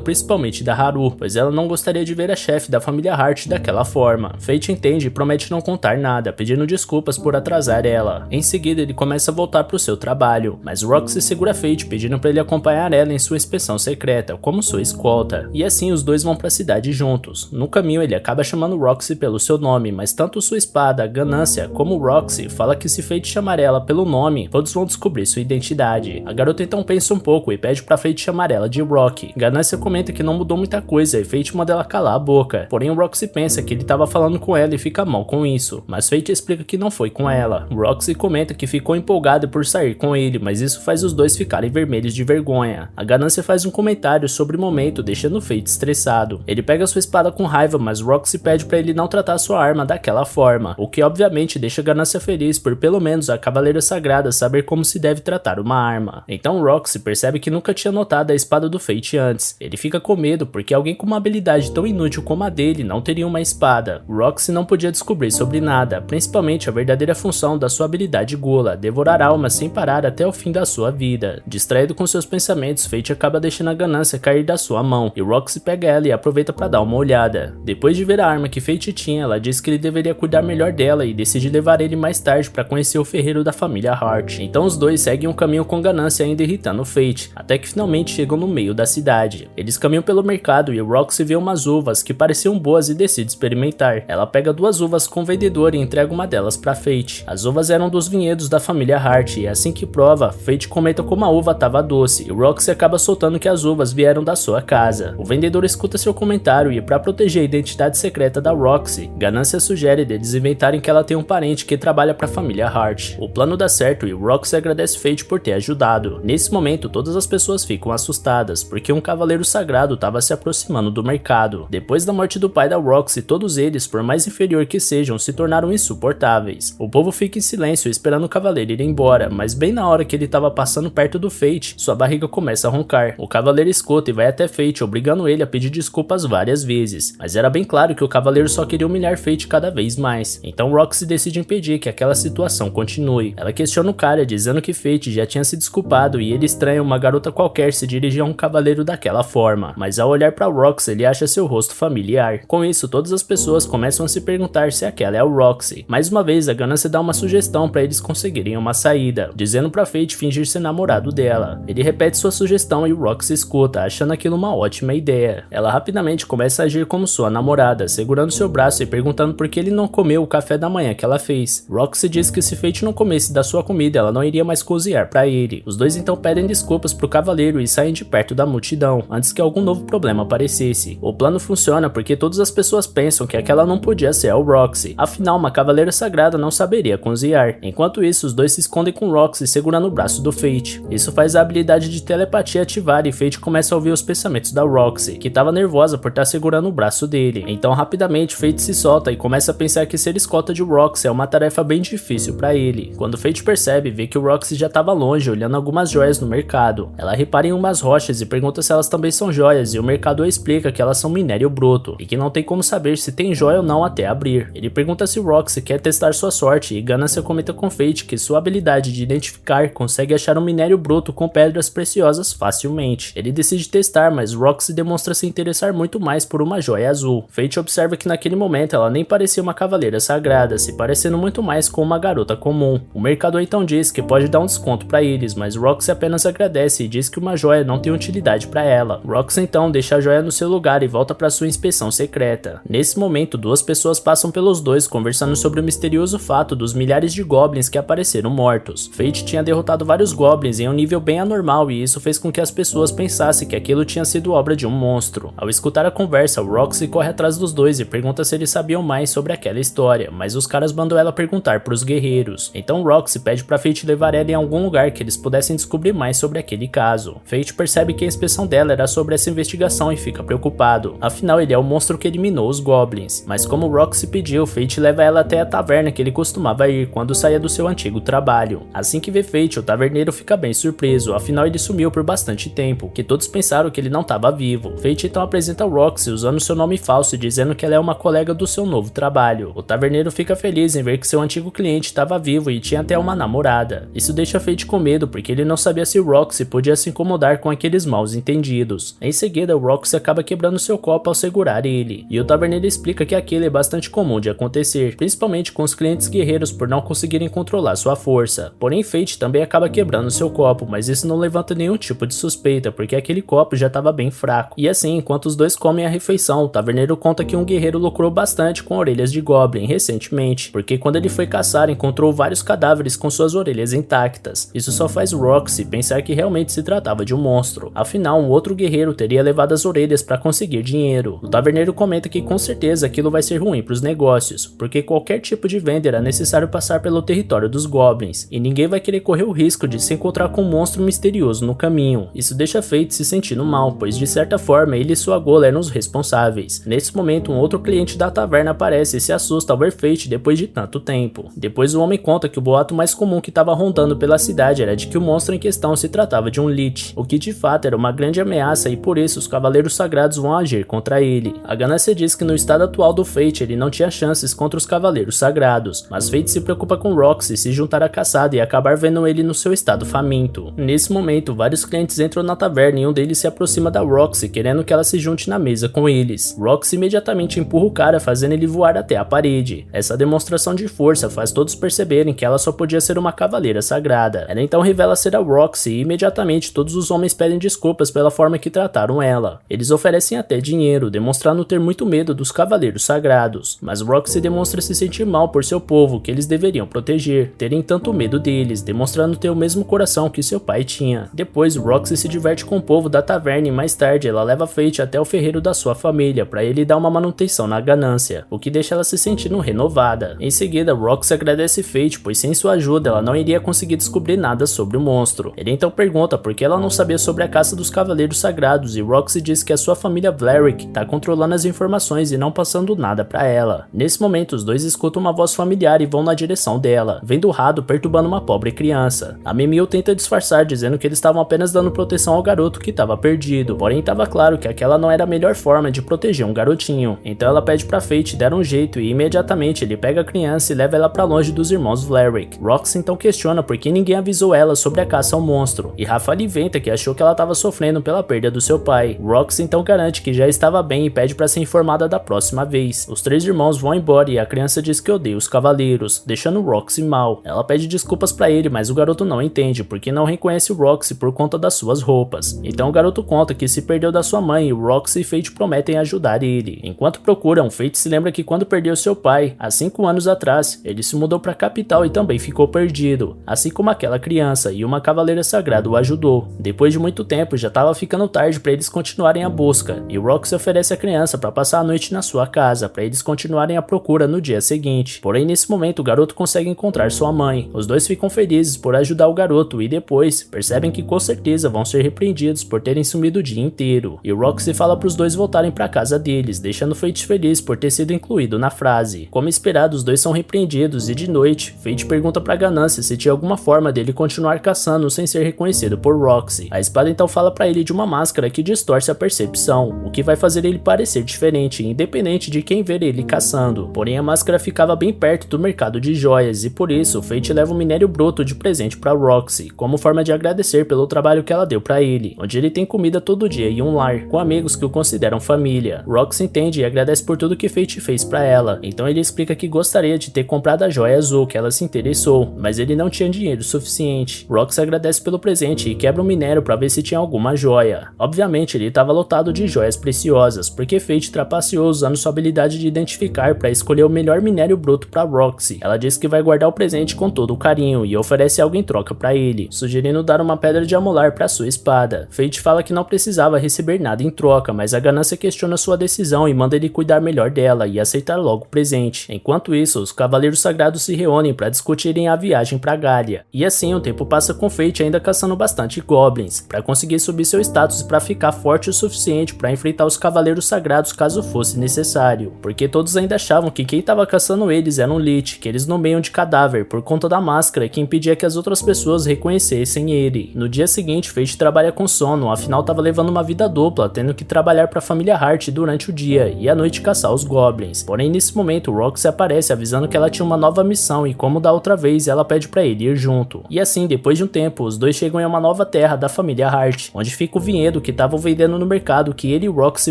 principalmente da Haru, pois ela não gostaria de ver a chefe da família Hart daquela forma. Fate entende e promete não contar nada, pedindo desculpas por atrasar ela. Em seguida, ele começa a voltar para o seu trabalho, mas Roxy segura Fate, pedindo para ele acompanhar ela em sua inspeção secreta, como sua escolta. E assim os dois vão para a cidade juntos. No caminho, ele acaba chamando Roxy pelo seu nome, mas tanto sua espada, Ganância, como Roxy fala que se Fate chamar ela pelo nome, todos vão descobrir sua identidade. A garota então pensa um pouco e pede pra Fate chamar ela de Rocky. Ganância comenta que não mudou muita coisa e Fate manda ela calar a boca. Porém, o Roxy pensa que ele tava falando com ela e fica mal com isso, mas Fate explica que não foi com ela. Roxy comenta que ficou empolgada por sair com ele, mas isso faz os dois ficarem vermelhos de vergonha. A Ganância faz um comentário sobre o momento, deixando Fate estressado. Ele pega sua espada com raiva, mas Roxy pede pra ele não tratar sua arma daquela forma, o que obviamente deixa a Ganância feliz por pelo menos a Cavaleira Sagrada saber como se deve tratar uma arma. Então Roxy percebe que nunca tinha notado a espada do Fate antes. Ele fica com medo porque alguém com uma habilidade tão inútil como a dele não teria uma espada. Roxy não podia descobrir sobre nada, principalmente a verdadeira função da sua habilidade Gula, devorar almas sem parar até o fim da sua vida. Distraído com seus pensamentos, Fate acaba deixando a Ganância cair da sua mão, e Roxy pega ela e aproveita para dar uma olhada. Depois de ver a arma que Fate tinha, ela diz que ele deveria cuidar melhor dela e decide levar ele mais tarde para conhecer o ferreiro da família Hart. Então os dois seguem um caminho com Ganância ainda irritando Fate, até que finalmente chegam no meio da cidade. Eles caminham pelo mercado e Roxy vê umas uvas que pareciam boas e decide experimentar. Ela pega duas uvas com o vendedor e entrega uma delas para Fate. As uvas eram dos vinhedos da família Hart e assim que prova, Fate comenta como a uva estava doce e Roxy acaba soltando que as uvas vieram da sua casa. O vendedor escuta seu comentário e, para proteger a identidade secreta da Roxy, Ganância sugere deles inventarem que ela tem um parente que trabalha para a família Hart. O plano dá certo e Roxy agradece Fate por ter ajudado. Nesse momento, todas as pessoas ficam assustadas, porque um cavaleiro sagrado estava se aproximando do mercado. Depois da morte do pai da Roxy, todos eles, por mais inferior que sejam, se tornaram insuportáveis. O povo fica em silêncio esperando o cavaleiro ir embora, mas bem na hora que ele estava passando perto do Fate, sua barriga começa a roncar. O cavaleiro escuta e vai até Fate, obrigando ele a pedir desculpas várias vezes, mas era bem claro que o cavaleiro só queria humilhar Fate cada vez mais. Então Roxy decide impedir que aquela situação continue. Ela questiona o cara, dizendo que Fate já tinha se desculpado e ele estranha uma garota qualquer se dirigir a um cavaleiro daquela forma, mas ao olhar para Roxy ele acha seu rosto familiar. Com isso, todas as pessoas começam a se perguntar se aquela é a Roxy. Mais uma vez, a Ganância dá uma sugestão para eles conseguirem uma saída, dizendo para Fate fingir ser namorado dela. Ele repete sua sugestão e Roxy escuta, achando aquilo uma ótima ideia. Ela rapidamente começa a agir como sua namorada, segurando seu braço e perguntando por que ele não comeu o café da manhã que ela fez. Roxy diz que se Fate não comesse da sua comida, ela não iria mais cozinhar para ele. Os dois então pedem desculpas pro cavaleiro e saem de perto da multidão, antes que algum novo problema aparecesse. O plano funciona porque todas as pessoas pensam que aquela não podia ser a Roxy, afinal uma cavaleira sagrada não saberia cozinhar. Enquanto isso, os dois se escondem com Roxy segurando o braço do Fate. Isso faz a habilidade de telepatia ativar e Fate começa a ouvir os pensamentos da Roxy, que estava nervosa por estar segurando o braço dele. Então rapidamente Fate se solta e começa a pensar que ser escolta de Roxy é uma tarefa bem difícil para ele. Quando Fate percebe, vê que o Roxy já estava longe olhando algumas joias no mercado. Ela repara em umas rochas e pergunta se elas também são joias e o mercador explica que elas são minério bruto e que não tem como saber se tem joia ou não até abrir. Ele pergunta se Roxy quer testar sua sorte e Ganância comenta com Fate que sua habilidade de identificar consegue achar um minério bruto com pedras preciosas facilmente. Ele decide testar, mas Roxy demonstra se interessar muito mais por uma joia azul. Fate observa que naquele momento ela nem parecia uma cavaleira sagrada, se parecendo muito mais com uma garota comum. O mercador então diz que pode dar um desconto para eles, mas Roxy apenas agradece e diz que uma joia não tem utilidade para ela. Roxy então deixa a joia no seu lugar e volta para sua inspeção secreta. Nesse momento, duas pessoas passam pelos dois conversando sobre o misterioso fato dos milhares de goblins que apareceram mortos. Fate tinha derrotado vários goblins em um nível bem anormal e isso fez com que as pessoas pensassem que aquilo tinha sido obra de um monstro. Ao escutar a conversa, Roxy corre atrás dos dois e pergunta se eles sabiam mais sobre aquela história, mas os caras mandam ela perguntar para os guerreiros. Então Roxy pede para Fate levar ela em algum lugar que eles pudessem descobrir mais sobre aquele caso. Fate percebe que a inspeção dela era sobre essa investigação e fica preocupado, afinal ele é o monstro que eliminou os goblins. Mas como Roxy pediu, Fate leva ela até a taverna que ele costumava ir quando saía do seu antigo trabalho. Assim que vê Fate, o taverneiro fica bem surpreso, afinal ele sumiu por bastante tempo, que todos pensaram que ele não estava vivo. Fate então apresenta Roxy usando seu nome falso e dizendo que ela é uma colega do seu novo trabalho. O taverneiro fica feliz em ver que seu antigo cliente estava vivo e tinha até uma namorada. Isso deixa Fate com medo porque ele não sabia se Roxy podia se incomodar com aqueles maus entendidos. Em seguida, Roxy acaba quebrando seu copo ao segurar ele, e o taverneiro explica que aquilo é bastante comum de acontecer, principalmente com os clientes guerreiros por não conseguirem controlar sua força. Porém, Fate também acaba quebrando seu copo, mas isso não levanta nenhum tipo de suspeita, porque aquele copo já estava bem fraco. E assim, enquanto os dois comem a refeição, o taverneiro conta que um guerreiro lucrou bastante com orelhas de Goblin recentemente, porque quando ele foi caçar, encontrou vários cadáveres com suas orelhas intactas. Isso só faz Roxy pensar que realmente se tratava de um monstro. Afinal, um outro guerreiro teria levado as orelhas para conseguir dinheiro. O taverneiro comenta que com certeza aquilo vai ser ruim para os negócios, porque qualquer tipo de venda é necessário passar pelo território dos Goblins, e ninguém vai querer correr o risco de se encontrar com um monstro misterioso no caminho. Isso deixa Fate se sentindo mal, pois de certa forma ele e sua Gola eram os responsáveis. Nesse momento, um outro cliente da taverna aparece e se assusta ao ver Fate depois de tanto tempo. Depois o homem conta que o boato mais comum que estava rondando pela cidade era de que o monstro em questão se tratava de um Lich, o que de fato era uma grande ameaça e por isso os Cavaleiros Sagrados vão agir contra ele. A ganância diz que no estado atual do Fate ele não tinha chances contra os Cavaleiros Sagrados, mas Fate se preocupa com Roxy se juntar à caçada e acabar vendo ele no seu estado faminto. Nesse momento, vários clientes entram na taverna e um deles se aproxima da Roxy querendo que ela se junte na mesa com eles. Roxy imediatamente empurra o cara, fazendo ele voar até a parede. Essa demonstração de força faz todos perceberem que ela só podia ser uma cavaleira sagrada. Ela então revela ser a Roxy e imediatamente todos os homens pedem desculpas pela forma que trataram ela. Eles oferecem até dinheiro, demonstrando ter muito medo dos cavaleiros sagrados. Mas Roxy demonstra se sentir mal por seu povo, que eles deveriam proteger, terem tanto medo deles, demonstrando ter o mesmo coração que seu pai tinha. Depois, Roxy se diverte com o povo da taverna e mais tarde ela leva Fate até o ferreiro da sua família para ele dar uma manutenção na ganância, o que deixa ela se sentindo renovada. Em seguida, Roxy agradece Fate, pois sem sua ajuda ela não iria conseguir descobrir nada sobre o monstro. Ele então pergunta por que ela não sabia sobre a caça dos Cavaleiros Sagrados e Roxy diz que a sua família Vlarik tá controlando as informações e não passando nada para ela. Nesse momento, os dois escutam uma voz familiar e vão na direção dela, vendo o Rado perturbando uma pobre criança. A Mimil tenta disfarçar, dizendo que eles estavam apenas dando proteção ao garoto que estava perdido, porém estava claro que aquela não era a melhor forma de proteger um garotinho. Então ela pede pra Fate dar um jeito e imediatamente ele pega a criança e leva ela pra longe dos irmãos Vlarik. Roxy então questiona por que ninguém avisou ela sobre a caça ao monstro, e Rafael inventa que achou que ela estava sofrendo pela perda do seu pai. Roxy então garante que já estava bem e pede pra ser informada da próxima vez. Os três irmãos vão embora e a criança diz que odeia os cavaleiros, deixando Roxy mal. Ela pede desculpas pra ele, mas o garoto não entende, porque não reconhece o Roxy por conta das suas roupas. Então o garoto conta que se perdeu da sua mãe e Roxy e Fate prometem ajudar ele. Enquanto procuram, Fate se lembra que quando perdeu seu pai, há 5 anos atrás, ele se mudou pra capital e também ficou perdido, assim como aquela criança, e uma cavaleira sagrada o ajudou. Depois de muito tempo, já estava ficando tarde para eles continuarem a busca, e Roxy oferece a criança para passar a noite na sua casa, para eles continuarem a procura no dia seguinte. Porém, nesse momento, o garoto consegue encontrar sua mãe. Os dois ficam felizes por ajudar o garoto e depois percebem que com certeza vão ser repreendidos por terem sumido o dia inteiro. E Roxy fala para os dois voltarem para casa deles, deixando Fate feliz por ter sido incluído na frase. Como esperado, os dois são repreendidos e de noite, Fate pergunta para Ganância se tinha alguma forma dele continuar caçando sem ser reconhecido por Roxy. A espada então fala para ele de uma máscara que distorce a percepção, o que vai fazer ele parecer diferente, independente de quem ver ele caçando. Porém, a máscara ficava bem perto do mercado de joias e por isso Fate leva um minério bruto de presente para Roxy, como forma de agradecer pelo trabalho que ela deu para ele, onde ele tem comida todo dia e um lar, com amigos que o consideram família. Roxy entende e agradece por tudo que Fate fez para ela, então ele explica que gostaria de ter comprado a joia azul que ela se interessou, mas ele não tinha dinheiro suficiente. Roxy agradece pelo presente e quebra um minério para ver se tinha alguma joia. Obviamente ele estava lotado de joias preciosas, porque Fate trapaceou usando sua habilidade de identificar para escolher o melhor minério bruto para Roxy. Ela diz que vai guardar o presente com todo o carinho e oferece algo em troca para ele, sugerindo dar uma pedra de amolar para sua espada. Fate fala que não precisava receber nada em troca, mas a ganância questiona sua decisão e manda ele cuidar melhor dela e aceitar logo o presente. Enquanto isso, os Cavaleiros Sagrados se reúnem para discutirem a viagem para Galia. E assim o tempo passa com Fate ainda caçando bastante Goblins, para conseguir subir seu status e para ficar forte o suficiente para enfrentar os Cavaleiros Sagrados caso fosse necessário, porque todos ainda achavam que quem estava caçando eles era um Lich, que eles nomeiam de cadáver por conta da máscara que impedia que as outras pessoas reconhecessem ele. No dia seguinte, Fate trabalha com sono, afinal estava levando uma vida dupla, tendo que trabalhar para a família Hart durante o dia e à noite caçar os Goblins. Porém, nesse momento, Roxy aparece avisando que ela tinha uma nova missão e como da outra vez, ela pede para ele ir junto. E assim assim, depois de um tempo, os dois chegam em uma nova terra da família Hart, onde fica o vinhedo que estavam vendendo no mercado que ele e Roxy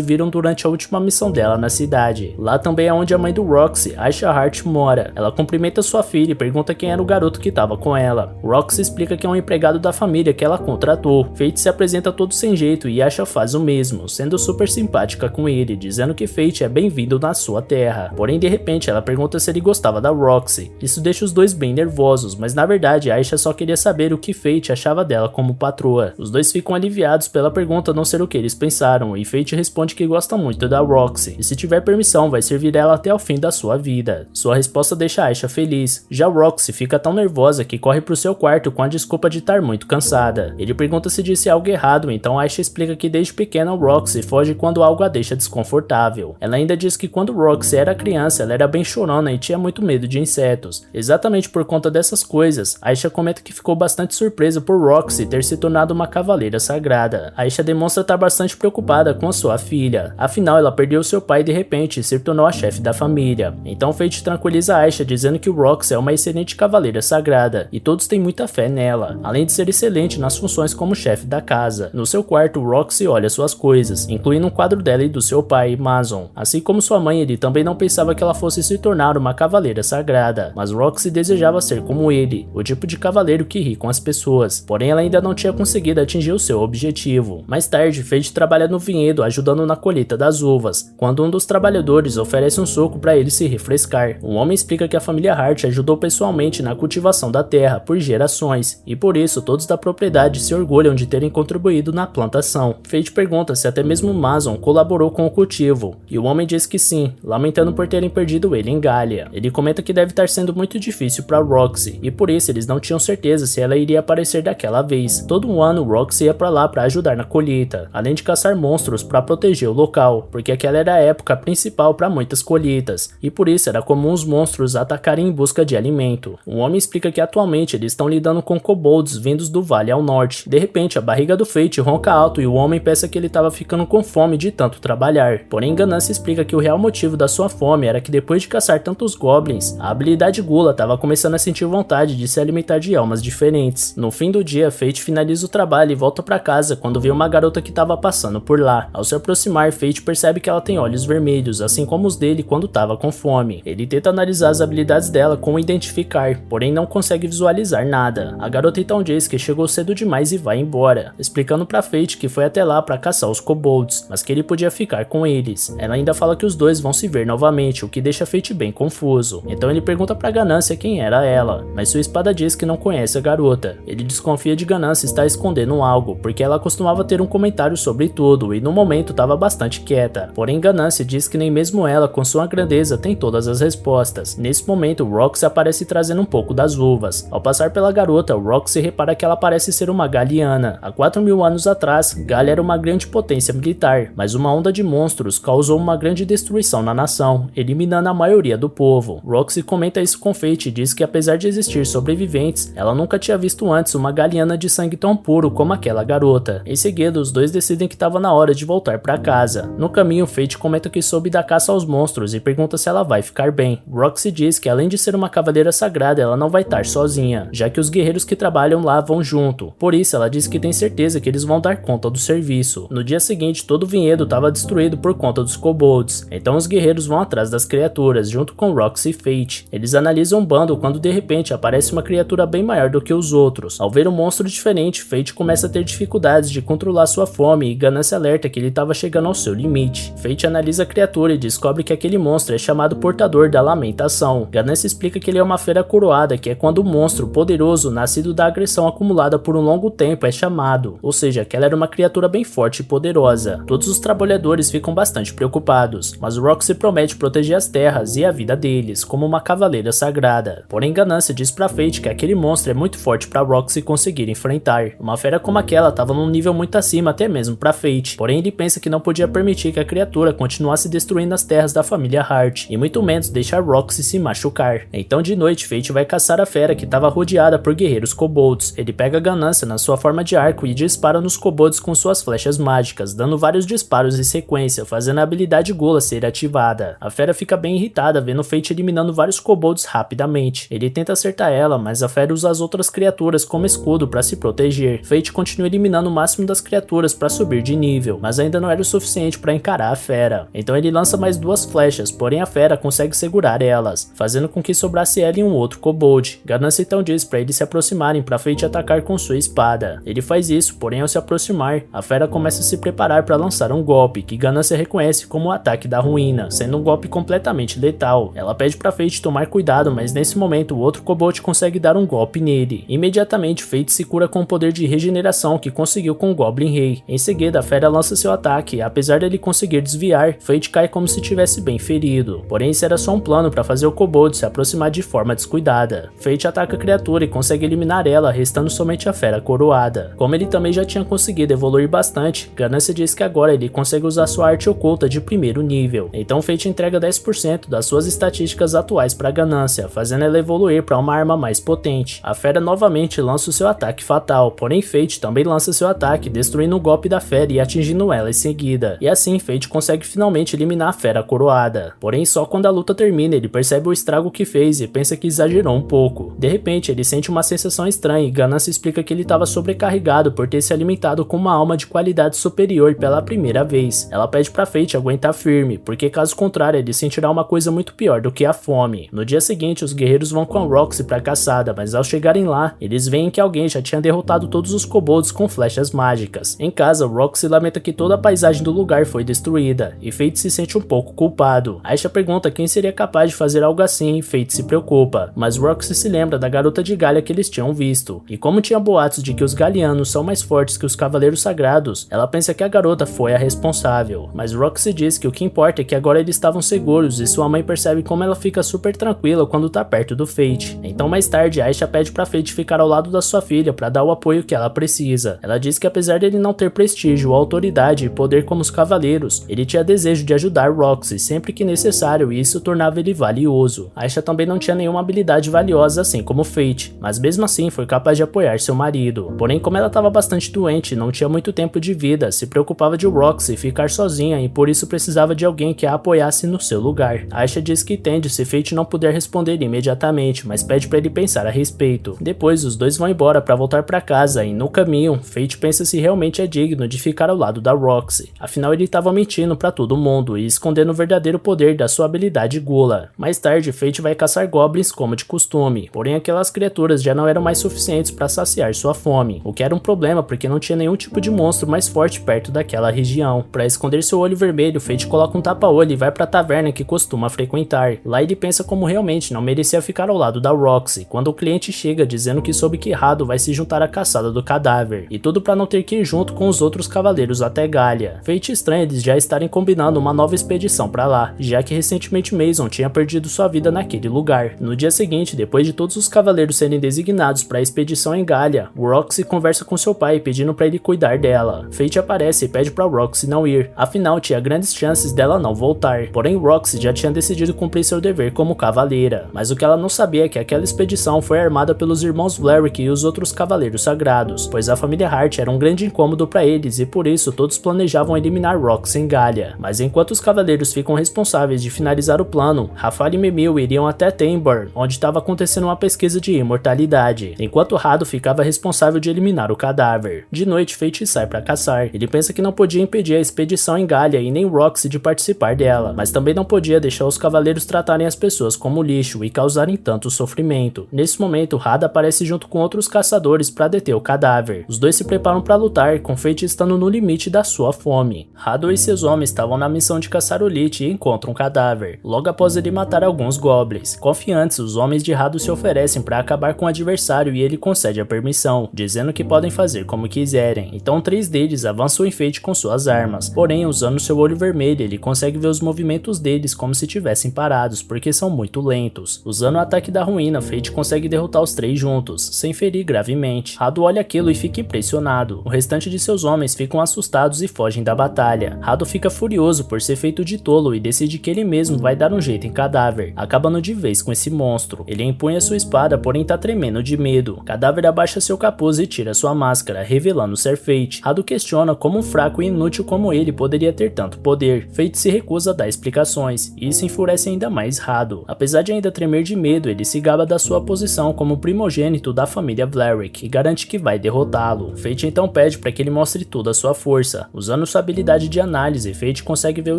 viram durante a última missão dela na cidade. Lá também é onde a mãe do Roxy, Aisha Hart, mora. Ela cumprimenta sua filha e pergunta quem era o garoto que estava com ela. Roxy explica que é um empregado da família que ela contratou. Fate se apresenta todo sem jeito e Aisha faz o mesmo, sendo super simpática com ele, dizendo que Fate é bem-vindo na sua terra. Porém, de repente, ela pergunta se ele gostava da Roxy. Isso deixa os dois bem nervosos, mas na verdade Aisha só queria saber o que Fate achava dela como patroa. Os dois ficam aliviados pela pergunta não ser o que eles pensaram, e Fate responde que gosta muito da Roxy, e se tiver permissão vai servir ela até o fim da sua vida. Sua resposta deixa Aisha feliz. Já Roxy fica tão nervosa que corre pro seu quarto com a desculpa de estar muito cansada. Ele pergunta se disse algo errado, então Aisha explica que desde pequena Roxy foge quando algo a deixa desconfortável. Ela ainda diz que quando Roxy era criança ela era bem chorona e tinha muito medo de insetos. Exatamente por conta dessas coisas, Aisha comenta que ficou bastante surpresa por Roxy ter se tornado uma cavaleira sagrada. Aisha demonstra estar bastante preocupada com a sua filha, afinal ela perdeu seu pai de repente e se tornou a chefe da família. Então Fate tranquiliza Aisha dizendo que Roxy é uma excelente cavaleira sagrada e todos têm muita fé nela, além de ser excelente nas funções como chefe da casa. No seu quarto, Roxy olha suas coisas, incluindo um quadro dela e do seu pai, Mason. Assim como sua mãe, ele também não pensava que ela fosse se tornar uma cavaleira sagrada, mas Roxy desejava ser como ele, o tipo de cavaleiro que ri com as pessoas, porém ela ainda não tinha conseguido atingir o seu objetivo. Mais tarde, Fate trabalha no vinhedo ajudando na colheita das uvas, quando um dos trabalhadores oferece um suco para ele se refrescar. Um homem explica que a família Hart ajudou pessoalmente na cultivação da terra por gerações, e por isso todos da propriedade se orgulham de terem contribuído na plantação. Fate pergunta se até mesmo Mason colaborou com o cultivo, e o homem diz que sim, lamentando por terem perdido ele em Galia. Ele comenta que deve estar sendo muito difícil para Roxy, e por isso eles não tinham certeza se ela iria aparecer daquela vez. Todo um ano Roxy ia para lá para ajudar na colheita, além de caçar monstros para proteger o local, porque aquela era a época principal para muitas colheitas, e por isso era comum os monstros atacarem em busca de alimento. O homem explica que atualmente eles estão lidando com kobolds vindos do vale ao norte. De repente a barriga do Fate ronca alto e o homem pensa que ele estava ficando com fome de tanto trabalhar. Porém Ganância explica que o real motivo da sua fome era que depois de caçar tantos goblins, a habilidade Gula estava começando a sentir vontade de se alimentar de almas diferentes. No fim do dia, Fate finaliza o trabalho e volta para casa quando vê uma garota que estava passando por lá. Ao se aproximar, Fate percebe que ela tem olhos vermelhos, assim como os dele quando estava com fome. Ele tenta analisar as habilidades dela com identificar, porém não consegue visualizar nada. A garota então diz que chegou cedo demais e vai embora, explicando para Fate que foi até lá para caçar os kobolds, mas que ele podia ficar com eles. Ela ainda fala que os dois vão se ver novamente, o que deixa Fate bem confuso. Então ele pergunta para Ganância quem era ela, mas sua espada diz que não conhece a garota. Ele desconfia de Ganância estar escondendo algo, porque ela costumava ter um comentário sobre tudo e no momento estava bastante quieta. Porém Ganância diz que nem mesmo ela, com sua grandeza, tem todas as respostas. Nesse momento, Roxy aparece trazendo um pouco das uvas. Ao passar pela garota, Roxy repara que ela parece ser uma Galiana. Há 4.000 anos atrás, Galia era uma grande potência militar, mas uma onda de monstros causou uma grande destruição na nação, eliminando a maioria do povo. Roxy comenta isso com Fate e diz que apesar de existir sobreviventes, ela nunca tinha visto antes uma Galiana de sangue tão puro como aquela garota. Em seguida, os dois decidem que estava na hora de voltar para casa. No caminho, Fate comenta que soube da caça aos monstros e pergunta se ela vai ficar bem. Roxy diz que além de ser uma cavaleira sagrada, ela não vai estar sozinha, já que os guerreiros que trabalham lá vão junto. Por isso, ela diz que tem certeza que eles vão dar conta do serviço. No dia seguinte, todo o vinhedo estava destruído por conta dos kobolds, então os guerreiros vão atrás das criaturas, junto com Roxy e Fate. Eles analisam o bando quando de repente aparece uma criatura bem maior do que os outros. Ao ver um monstro diferente, Fate começa a ter dificuldades de controlar sua fome e Ganância alerta que ele estava chegando ao seu limite. Fate analisa a criatura e descobre que aquele monstro é chamado Portador da Lamentação. Ganância explica que ele é uma fera coroada, que é quando o monstro poderoso, nascido da agressão acumulada por um longo tempo, é chamado, ou seja, que ela era uma criatura bem forte e poderosa. Todos os trabalhadores ficam bastante preocupados, mas Roxy promete proteger as terras e a vida deles, como uma cavaleira sagrada. Porém, Ganância diz pra Fate que aquele monstro é muito forte pra Roxy conseguir enfrentar. Uma fera como aquela estava num nível muito acima até mesmo pra Fate, porém ele pensa que não podia permitir que a criatura continuasse destruindo as terras da família Hart, e muito menos deixar Roxy se machucar. Então de noite, Fate vai caçar a fera que estava rodeada por guerreiros kobolds. Ele pega Ganância na sua forma de arco e dispara nos kobolds com suas flechas mágicas, dando vários disparos em sequência, fazendo a habilidade Gula ser ativada. A fera fica bem irritada vendo Fate eliminando vários kobolds rapidamente. Ele tenta acertar ela, mas a fera usa as outras criaturas como escudo para se proteger. Fate continua eliminando o máximo das criaturas para subir de nível, mas ainda não era o suficiente para encarar a fera. Então ele lança mais 2 flechas, porém a fera consegue segurar elas, fazendo com que sobrasse ela e um outro kobold. Ganância então diz para eles se aproximarem para Fate atacar com sua espada. Ele faz isso, porém ao se aproximar, a fera começa a se preparar para lançar um golpe, que Ganância reconhece como o ataque da ruína, sendo um golpe completamente letal. Ela pede para Fate tomar cuidado, mas nesse momento o outro kobold consegue dar um golpe nele. Imediatamente Fate se cura com o poder de regeneração que conseguiu com o Goblin Rei. Em seguida a fera lança seu ataque, e apesar dele conseguir desviar, Fate cai como se tivesse bem ferido. Porém isso era só um plano para fazer o kobold se aproximar de forma descuidada. Fate ataca a criatura e consegue eliminar ela, restando somente a fera coroada. Como ele também já tinha conseguido evoluir bastante, Ganância diz que agora ele consegue usar sua arte oculta de primeiro nível. Então Fate entrega 10% das suas estatísticas atuais para Ganância, fazendo ela evoluir para uma arma mais potente. A fera novamente lança o seu ataque fatal, porém Fate também lança seu ataque, destruindo o golpe da fera e atingindo ela em seguida. E assim Fate consegue finalmente eliminar a fera coroada. Porém só quando a luta termina ele percebe o estrago que fez e pensa que exagerou um pouco. De repente ele sente uma sensação estranha e Ganância explica que ele estava sobrecarregado por ter se alimentado com uma alma de qualidade superior pela primeira vez. Ela pede para Fate aguentar firme, porque caso contrário ele sentirá uma coisa muito pior do que a fome. No dia seguinte os guerreiros vão com a Roxy para caçada, mas ao chegarem lá, eles veem que alguém já tinha derrotado todos os kobolds com flechas mágicas. Em casa, Roxy lamenta que toda a paisagem do lugar foi destruída, e Fate se sente um pouco culpado. Aisha pergunta quem seria capaz de fazer algo assim e Fate se preocupa, mas Roxy se lembra da garota de Galha que eles tinham visto, e como tinha boatos de que os Galianos são mais fortes que os Cavaleiros Sagrados, ela pensa que a garota foi a responsável. Mas Roxy diz que o que importa é que agora eles estavam seguros e sua mãe percebe como ela fica super tranquila quando tá perto do Fate. Então mais tarde Aisha pede pra Fate ficar ao lado da sua filha para dar o apoio que ela precisa. Ela diz que apesar dele não ter prestígio, autoridade e poder como os Cavaleiros, ele tinha desejo de ajudar Roxy sempre que necessário e isso tornava ele valioso. Aisha também não tinha nenhuma habilidade valiosa assim como Fate, mas mesmo assim foi capaz de apoiar seu marido. Porém como ela estava bastante doente e não tinha muito tempo de vida, se preocupava de Roxy ficar sozinha e por isso precisava de alguém que a apoiasse no seu lugar. Aisha diz que entende se Fate não puder responder imediatamente, mas pede para ele pensar a respeito. Depois os dois vão embora para voltar para casa e no caminho, Fate pensa se realmente é digno de ficar ao lado da Roxy. Afinal ele estava mentindo para todo mundo e escondendo o verdadeiro poder da sua habilidade Gula. Mais tarde Fate vai caçar goblins como de costume, porém aquelas criaturas já não eram mais suficientes para saciar sua fome, o que era um problema porque não tinha nenhum tipo de monstro mais forte perto daquela região. Para esconder seu olho vermelho, Fate coloca um tapa-olho e vai para a taverna que costuma frequentar. Lá ele pensa como realmente não merecia ficar ao lado da Roxy, quando o cliente chega dizendo que soube que Rado vai se juntar à caçada do cadáver, e tudo para não ter que ir junto com os outros cavaleiros até Galha. Fate estranha eles já estarem combinando uma nova expedição para lá, já que recentemente Mason tinha perdido sua vida naquele lugar. No dia seguinte, depois de todos os cavaleiros serem designados para a expedição em Galha, Roxy conversa com seu pai pedindo para ele cuidar dela. Fate aparece e pede para Roxy não ir, afinal tinha grandes chances dela não voltar. Porém Roxy já tinha decidido cumprir seu dever como cavaleira, mas o que ela não sabia é que aquela expedição foi armada pelos irmãos Vlaric e os outros cavaleiros sagrados, pois a família Hart era um grande incômodo para eles e por isso todos planejavam eliminar Roxy em Galha. Mas enquanto os cavaleiros ficam responsáveis de finalizar o plano, Rafal e Memil iriam até Temburn, onde estava acontecendo uma pesquisa de imortalidade, enquanto Rado ficava responsável de eliminar o cadáver. De noite Fate sai para caçar. Ele pensa que não podia impedir a expedição em Galha e nem Roxy de participar dela, mas também não podia deixar os cavaleiros tratarem as pessoas como lixo e causarem tanto sofrimento. Nesse momento, Rada aparece junto com outros caçadores para deter o cadáver. Os dois se preparam para lutar, com Fate estando no limite da sua fome. Rado e seus homens estavam na missão de caçar o Lich e encontram um cadáver, logo após ele matar alguns goblins. Confiantes, os homens de Rado se oferecem para acabar com o adversário e ele concede a permissão, dizendo que podem fazer como quiserem. Então 3 deles avançam em Fate com suas armas, porém usando seu olho vermelho ele consegue ver os movimentos deles como se tivessem parados, porque são muito lentos. Usando o ataque da ruína, Fate consegue derrotar os 3 juntos, sem ferir gravemente. Rado olha aquilo e fica impressionado. O restante de seus homens ficam assustados e fogem da batalha. Rado fica furioso por ser feito de tolo e decide que ele mesmo vai dar um jeito em cadáver, acabando de vez com esse monstro. Ele empunha sua espada, porém tá tremendo de medo. Cadáver abaixa seu capuz e tira sua máscara, revelando ser Fate. Rado questiona como um fraco e inútil como ele poderia ter tanto poder. Fate se recusa a dar explicações, e isso enfurece ainda mais Rado. Apesar de ainda tremer de medo, ele se gaba da sua posição como o primogênito da família Vlaric e garante que vai derrotá-lo. Fate então pede para que ele mostre toda a sua força. Usando sua habilidade de análise, Fate consegue ver o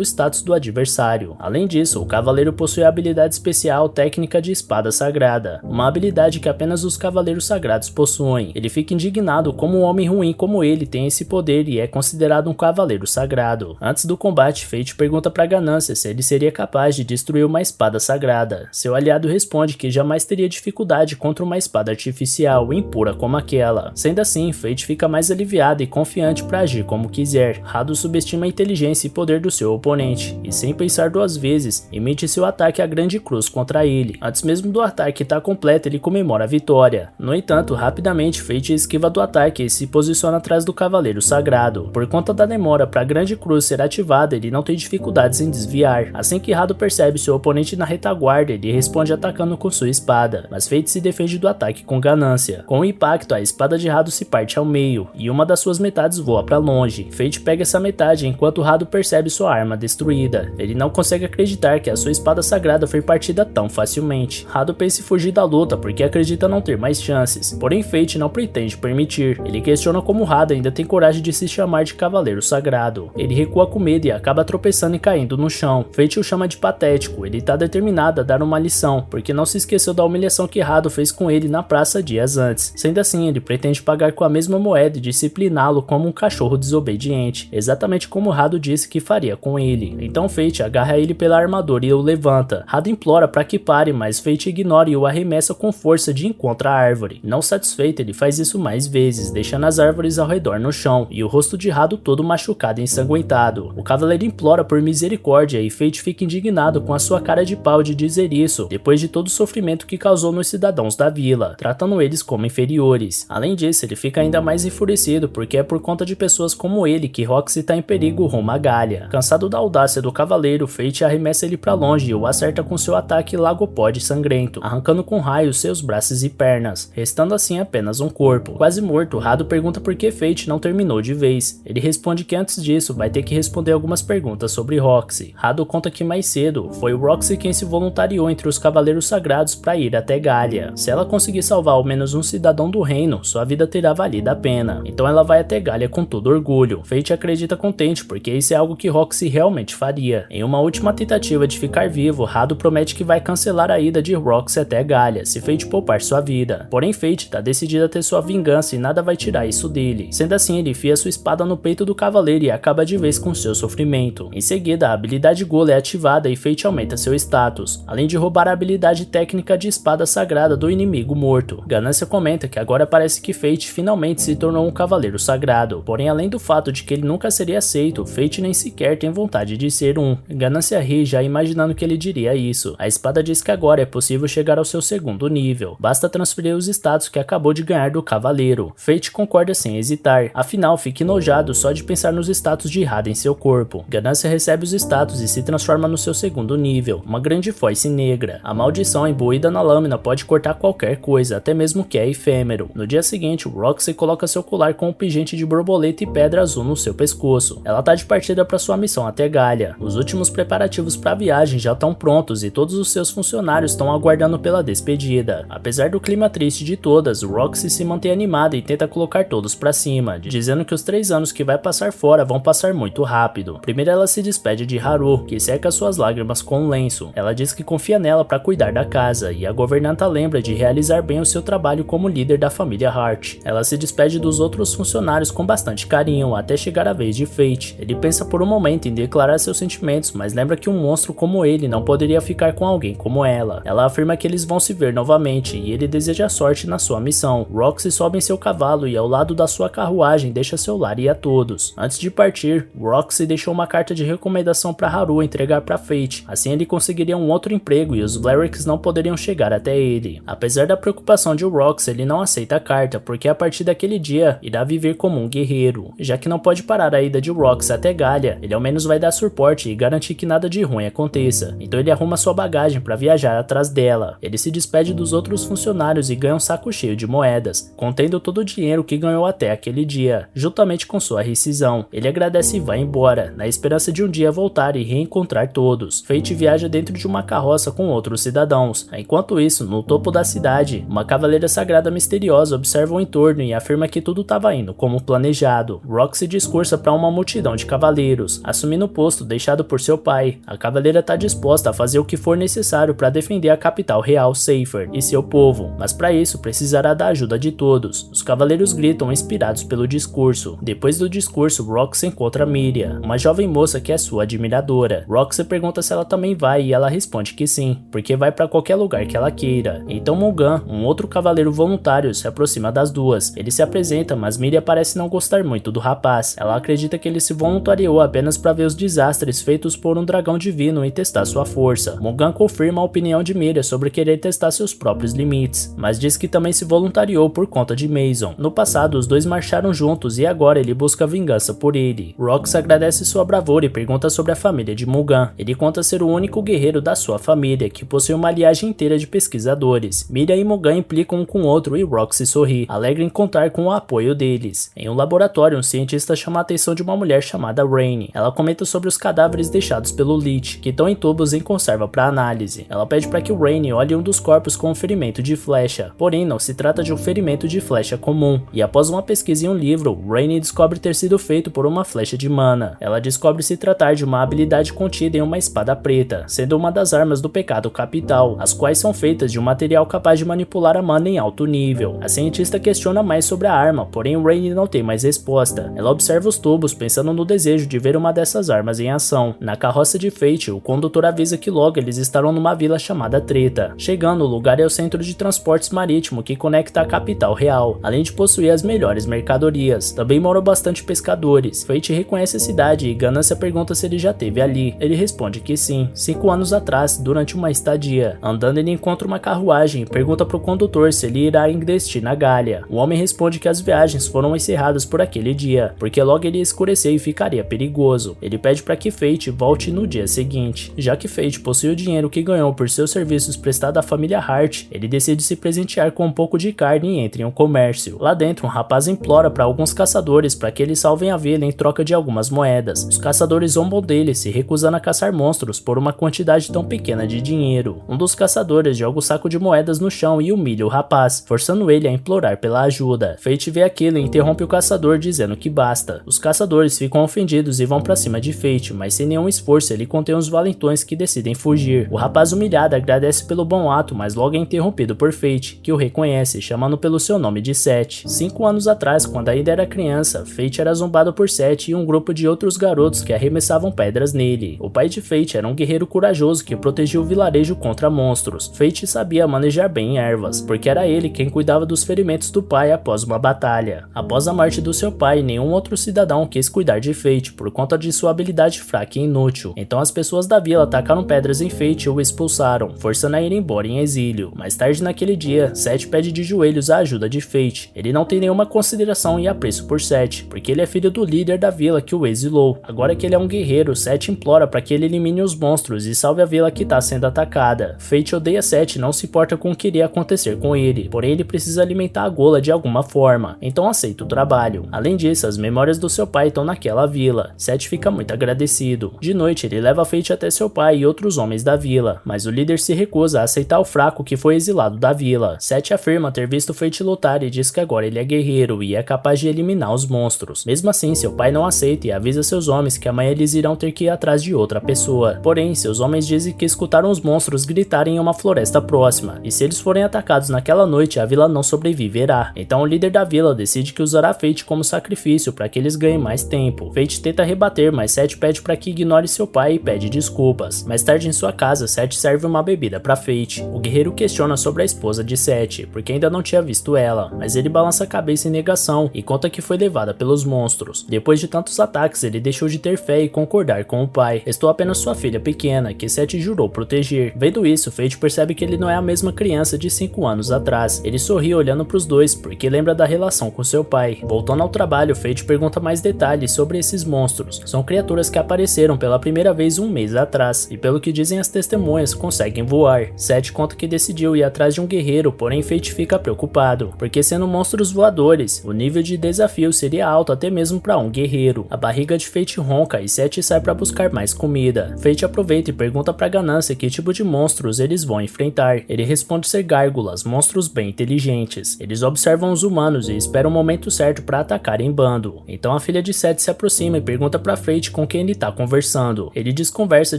status do adversário. Além disso, o cavaleiro possui a habilidade especial técnica de espada sagrada, uma habilidade que apenas os cavaleiros sagrados possuem. Ele fica indignado como um homem ruim como ele tem esse poder e é considerado um cavaleiro sagrado. Antes do combate, Fate pergunta para Ganância se ele seria capaz de destruir uma espada sagrada. Seu aliado responde que jamais teria dificuldade contra uma espada artificial impura como aquela. Sendo assim, Fate fica mais aliviado e confiante para agir como quiser. Rado subestima a inteligência e poder do seu oponente e, sem pensar duas vezes, emite seu ataque à Grande Cruz contra ele. Antes mesmo do ataque estar completo, ele comemora a vitória. No entanto, rapidamente Fate esquiva do ataque e se posiciona atrás do Cavaleiro Sagrado. Por conta da demora para a Grande Cruz ser ativada, ele não tem dificuldades em desviar. Assim que Rado percebe seu oponente na retaguarda, ele responde atacando com sua espada, mas Fate se defende do ataque com ganância. Com o impacto, a espada de Rado se parte ao meio e uma das suas metades voa para longe. Fate pega essa metade enquanto Rado percebe sua arma destruída. Ele não consegue acreditar que a sua espada sagrada foi partida tão facilmente. Rado pensa em fugir da luta porque acredita não ter mais chances, porém Fate não pretende permitir. Ele questiona como Rado ainda tem coragem de se chamar de Cavaleiro Sagrado. Ele recua com medo e acaba tropeçando e caindo no chão. Fate o chama de patético. Ele tá determinado a dar uma lição, porque não se esqueceu da humilhação que Rado fez com ele na praça dias antes. Sendo assim, ele pretende pagar com a mesma moeda e discipliná-lo como um cachorro desobediente, exatamente como Rado disse que faria com ele. Então Fate agarra ele pela armadura e o levanta. Rado implora para que pare, mas Fate ignora e o arremessa com força de encontro à árvore. Não satisfeito, ele faz isso mais vezes, deixando as árvores ao redor no chão e o rosto de Rado todo machucado e ensanguentado. O cavaleiro implora por misericórdia e Fate fica indignado com a sua cara de pau de dizer isso, depois de todo o sofrimento que causou nos cidadãos da vila, tratando eles como inferiores. Além disso, ele fica ainda mais enfurecido porque é por conta de pessoas como ele que Roxy está em perigo rumo à Galha. Cansado da audácia do cavaleiro, Fate arremessa ele para longe e o acerta com seu ataque Lagopode sangrento, arrancando com raios seus braços e pernas, restando assim apenas um corpo. Quase morto, Rado pergunta por que Fate não terminou de vez. Ele responde que antes disso vai ter que responder algumas perguntas sobre Roxy. Rado conta que mais cedo foi o Roxy quem se voluntariou entre os Cavaleiros Sagrados para ir até Galha. Se ela conseguir salvar ao menos um cidadão do reino, sua vida terá valido a pena. Então ela vai até Galha com todo orgulho. Fate acredita contente porque isso é algo que Roxy realmente faria. Em uma última tentativa de ficar vivo, Rado promete que vai cancelar a ida de Roxy até Galha, se Fate poupar sua vida. Porém Fate tá decidida a ter sua vingança e nada vai tirar isso dele. Sendo assim, ele enfia sua espada no peito do cavaleiro e acaba de vez com seu sofrimento. Em seguida, a habilidade Golo é ativada e Fate aumenta seu status, além de roubar a habilidade técnica de espada sagrada do inimigo morto. Ganância comenta que agora parece que Fate finalmente se tornou um cavaleiro sagrado, porém além do fato de que ele nunca seria aceito, Fate nem sequer tem vontade de ser um. Ganância ri já imaginando que ele diria isso. A espada diz que agora é possível chegar ao seu segundo nível, basta transferir os status que acabou de ganhar do cavaleiro. Fate concorda sem hesitar, afinal fica enojado só de pensar nos status de Rado em seu corpo. Ganância recebe os status e se transforma no seu segundo nível, uma grande foice negra. A maldição imbuída na lâmina pode cortar qualquer coisa, até mesmo que é efêmero. No dia seguinte, Roxy coloca seu colar com um pingente de borboleta e pedra azul no seu pescoço. Ela tá de partida para sua missão até Galha. Os últimos preparativos para a viagem já estão prontos e todos os seus funcionários estão aguardando pela despedida. Apesar do clima triste de todas, Roxy se mantém animada e tenta colocar todos para cima, dizendo que os 3 anos que vai passar fora vão passar muito rápido. Primeiro ela se despede de Haru, que seca suas lágrimas com um lenço. Ela diz que confia nela para cuidar da casa e a governanta lembra de realizar bem o seu trabalho como líder da família Hart. Ela se despede dos outros funcionários com bastante carinho até chegar a vez de Fate. Ele pensa por um momento em declarar seus sentimentos, mas lembra que um monstro como ele não poderia ficar com alguém como ela. Ela afirma que eles vão se ver novamente e ele deseja sorte na sua missão. Roxy sobe em seu cavalo e ao lado da sua carruagem deixa seu lar e a todos. Antes de partir, Roxy deixou uma carta de recomendação para Haru entregar para Fate, assim ele conseguiria um outro emprego e os Vlarics não poderiam chegar até ele. Apesar da preocupação de Roxy, ele não aceita a carta, porque a partir daquele dia irá viver como um guerreiro. Já que não pode parar a ida de Roxy até Galha, ele ao menos vai dar suporte e garantir que nada de ruim aconteça. Então ele arruma sua bagagem para viajar atrás dela. Ele se despede dos outros funcionários e ganha um saco cheio de moedas, contendo todo o dinheiro que ganhou até aquele dia, juntamente com sua rescisão. Ele agradece e vai embora, na esperança de um dia voltar e reencontrar todos. Fate viaja dentro de uma carroça com outros cidadãos. Enquanto isso, no topo da cidade, cidade, uma cavaleira sagrada misteriosa observa o entorno e afirma que tudo estava indo como planejado. Roxy discursa para uma multidão de cavaleiros, assumindo o posto deixado por seu pai. A cavaleira está disposta a fazer o que for necessário para defender a capital real, Seifer, e seu povo, mas para isso precisará da ajuda de todos. Os cavaleiros gritam inspirados pelo discurso. Depois do discurso, Roxy encontra Miria, uma jovem moça que é sua admiradora. Roxy pergunta se ela também vai e ela responde que sim, porque vai para qualquer lugar que ela queira. Então Mugan, um outro cavaleiro voluntário, se aproxima das duas. Ele se apresenta, mas Miria parece não gostar muito do rapaz. Ela acredita que ele se voluntariou apenas para ver os desastres feitos por um dragão divino e testar sua força. Mugan confirma a opinião de Miria sobre querer testar seus próprios limites, mas diz que também se voluntariou por conta de Mason. No passado, os dois marcharam juntos e agora ele busca vingança por ele. Roxy agradece sua bravura e pergunta sobre a família de Mugan. Ele conta ser o único guerreiro da sua família, que possui uma linhagem inteira de pesquisadores. Miria e Mugan implicam um com o outro e Roxy sorri, alegre em contar com o apoio deles. Em um laboratório, um cientista chama a atenção de uma mulher chamada Rainy. Ela comenta sobre os cadáveres deixados pelo Leech, que estão em tubos em conserva para análise. Ela pede para que Rainy olhe um dos corpos com um ferimento de flecha, porém não se trata de um ferimento de flecha comum. E após uma pesquisa em um livro, Rainy descobre ter sido feito por uma flecha de mana. Ela descobre se tratar de uma habilidade contida em uma espada preta, sendo uma das armas do pecado capital, as quais são feitas de um material capaz de manipular a mana em alto nível. A cientista questiona mais sobre a arma, porém Rainy não tem mais resposta. Ela observa os tubos pensando no desejo de ver uma dessas armas em ação. Na carroça de Fate, o condutor avisa que logo eles estarão numa vila chamada Treta. Chegando, o lugar é o centro de transportes marítimo que conecta a capital real, além de possuir as melhores mercadorias. Também moram bastante pescadores. Fate reconhece a cidade e Ganância pergunta se ele já esteve ali. Ele responde que sim, 5 anos atrás, durante uma estadia. Andando, ele encontra uma carruagem e pergunta pro condutor se ele irá em destino à Gália. O homem responde que as viagens foram encerradas por aquele dia, porque logo ele ia escurecer e ficaria perigoso. Ele pede para que Fate volte no dia seguinte. Já que Fate possui o dinheiro que ganhou por seus serviços prestados à família Hart, ele decide se presentear com um pouco de carne e entra em um comércio. Lá dentro, um rapaz implora para alguns caçadores para que eles salvem a vila em troca de algumas moedas. Os caçadores zombam dele, se recusando a caçar monstros por uma quantidade tão pequena de dinheiro. Um dos caçadores joga o saco de moedas no chão e humilha o rapaz, forçando ele a implorar pela ajuda. Fate vê aquilo e interrompe o caçador dizendo que basta. Os caçadores ficam ofendidos e vão para cima de Fate, mas sem nenhum esforço ele contém os valentões que decidem fugir. O rapaz humilhado agradece pelo bom ato, mas logo é interrompido por Fate, que o reconhece, chamando pelo seu nome de Seth. 5 anos atrás, quando ainda era criança, Fate era zombado por Seth e um grupo de outros garotos que arremessavam pedras nele. O pai de Fate era um guerreiro corajoso que protegia o vilarejo contra monstros. Fate sabia manejar bem ervas, porque era ele quem cuidava dos ferimentos do pai após uma batalha. Após a morte do seu pai, nenhum outro cidadão quis cuidar de Fate por conta de sua habilidade fraca e inútil. Então as pessoas da vila atacaram pedras em Fate e o expulsaram, forçando a ir embora em exílio. Mais tarde naquele dia, Seth pede de joelhos a ajuda de Fate. Ele não tem nenhuma consideração e apreço por Seth, porque ele é filho do líder da vila que o exilou. Agora que ele é um guerreiro, Seth implora para que ele elimine os monstros e salve a vila que está sendo atacada. Fate odeia Seth e não se importa com o que iria acontecer com ele, porém ele precisa alimentar a Gola de alguma forma, então aceita o trabalho. Além disso, as memórias do seu pai estão naquela vila. Seth fica muito agradecido. De noite, ele leva Fate até seu pai e outros homens da vila, mas o líder se recusa a aceitar o fraco que foi exilado da vila. Seth afirma ter visto Fate lutar e diz que agora ele é guerreiro e é capaz de eliminar os monstros. Mesmo assim, seu pai não aceita e avisa seus homens que amanhã eles irão ter que ir atrás de outra pessoa. Porém, seus homens dizem que escutaram os monstros gritarem em uma floresta próxima, e se eles forem atacados naquela noite, a vila não sobreviverá. Então o líder da vila decide que usará Fate como sacrifício para que eles ganhem mais tempo. Fate tenta rebater, mas Seth pede para que ignore seu pai e pede desculpas. Mais tarde em sua casa, Seth serve uma bebida para Fate. O guerreiro questiona sobre a esposa de Seth, porque ainda não tinha visto ela, mas ele balança a cabeça em negação e conta que foi levada pelos monstros. Depois de tantos ataques, ele deixou de ter fé e concordar com o pai. Restou apenas sua filha pequena, que Seth jurou proteger. Vendo isso, Fate percebe que ele não é a mesma criança de 5 anos atrás. Ele sorri olhando para os dois, porque lembra da relação com seu pai. Voltando ao trabalho, Fate pergunta mais detalhes sobre esses monstros. São criaturas que apareceram pela primeira vez um mês atrás, e pelo que dizem as testemunhas, conseguem voar. Seth conta que decidiu ir atrás de um guerreiro, porém Fate fica preocupado, porque sendo monstros voadores, o nível de desafio seria alto até mesmo para um guerreiro. A barriga de Fate ronca e Seth sai para buscar mais comida. Fate aproveita e pergunta para Ganância que tipo de monstros eles vão enfrentar. Ele responde ser gárgulas, monstros bem inteligentes. Eles observam os humanos e esperam o momento certo para atacar em bando. Então a filha de Seth se aproxima e pergunta para Fate com quem ele tá conversando. Ele desconversa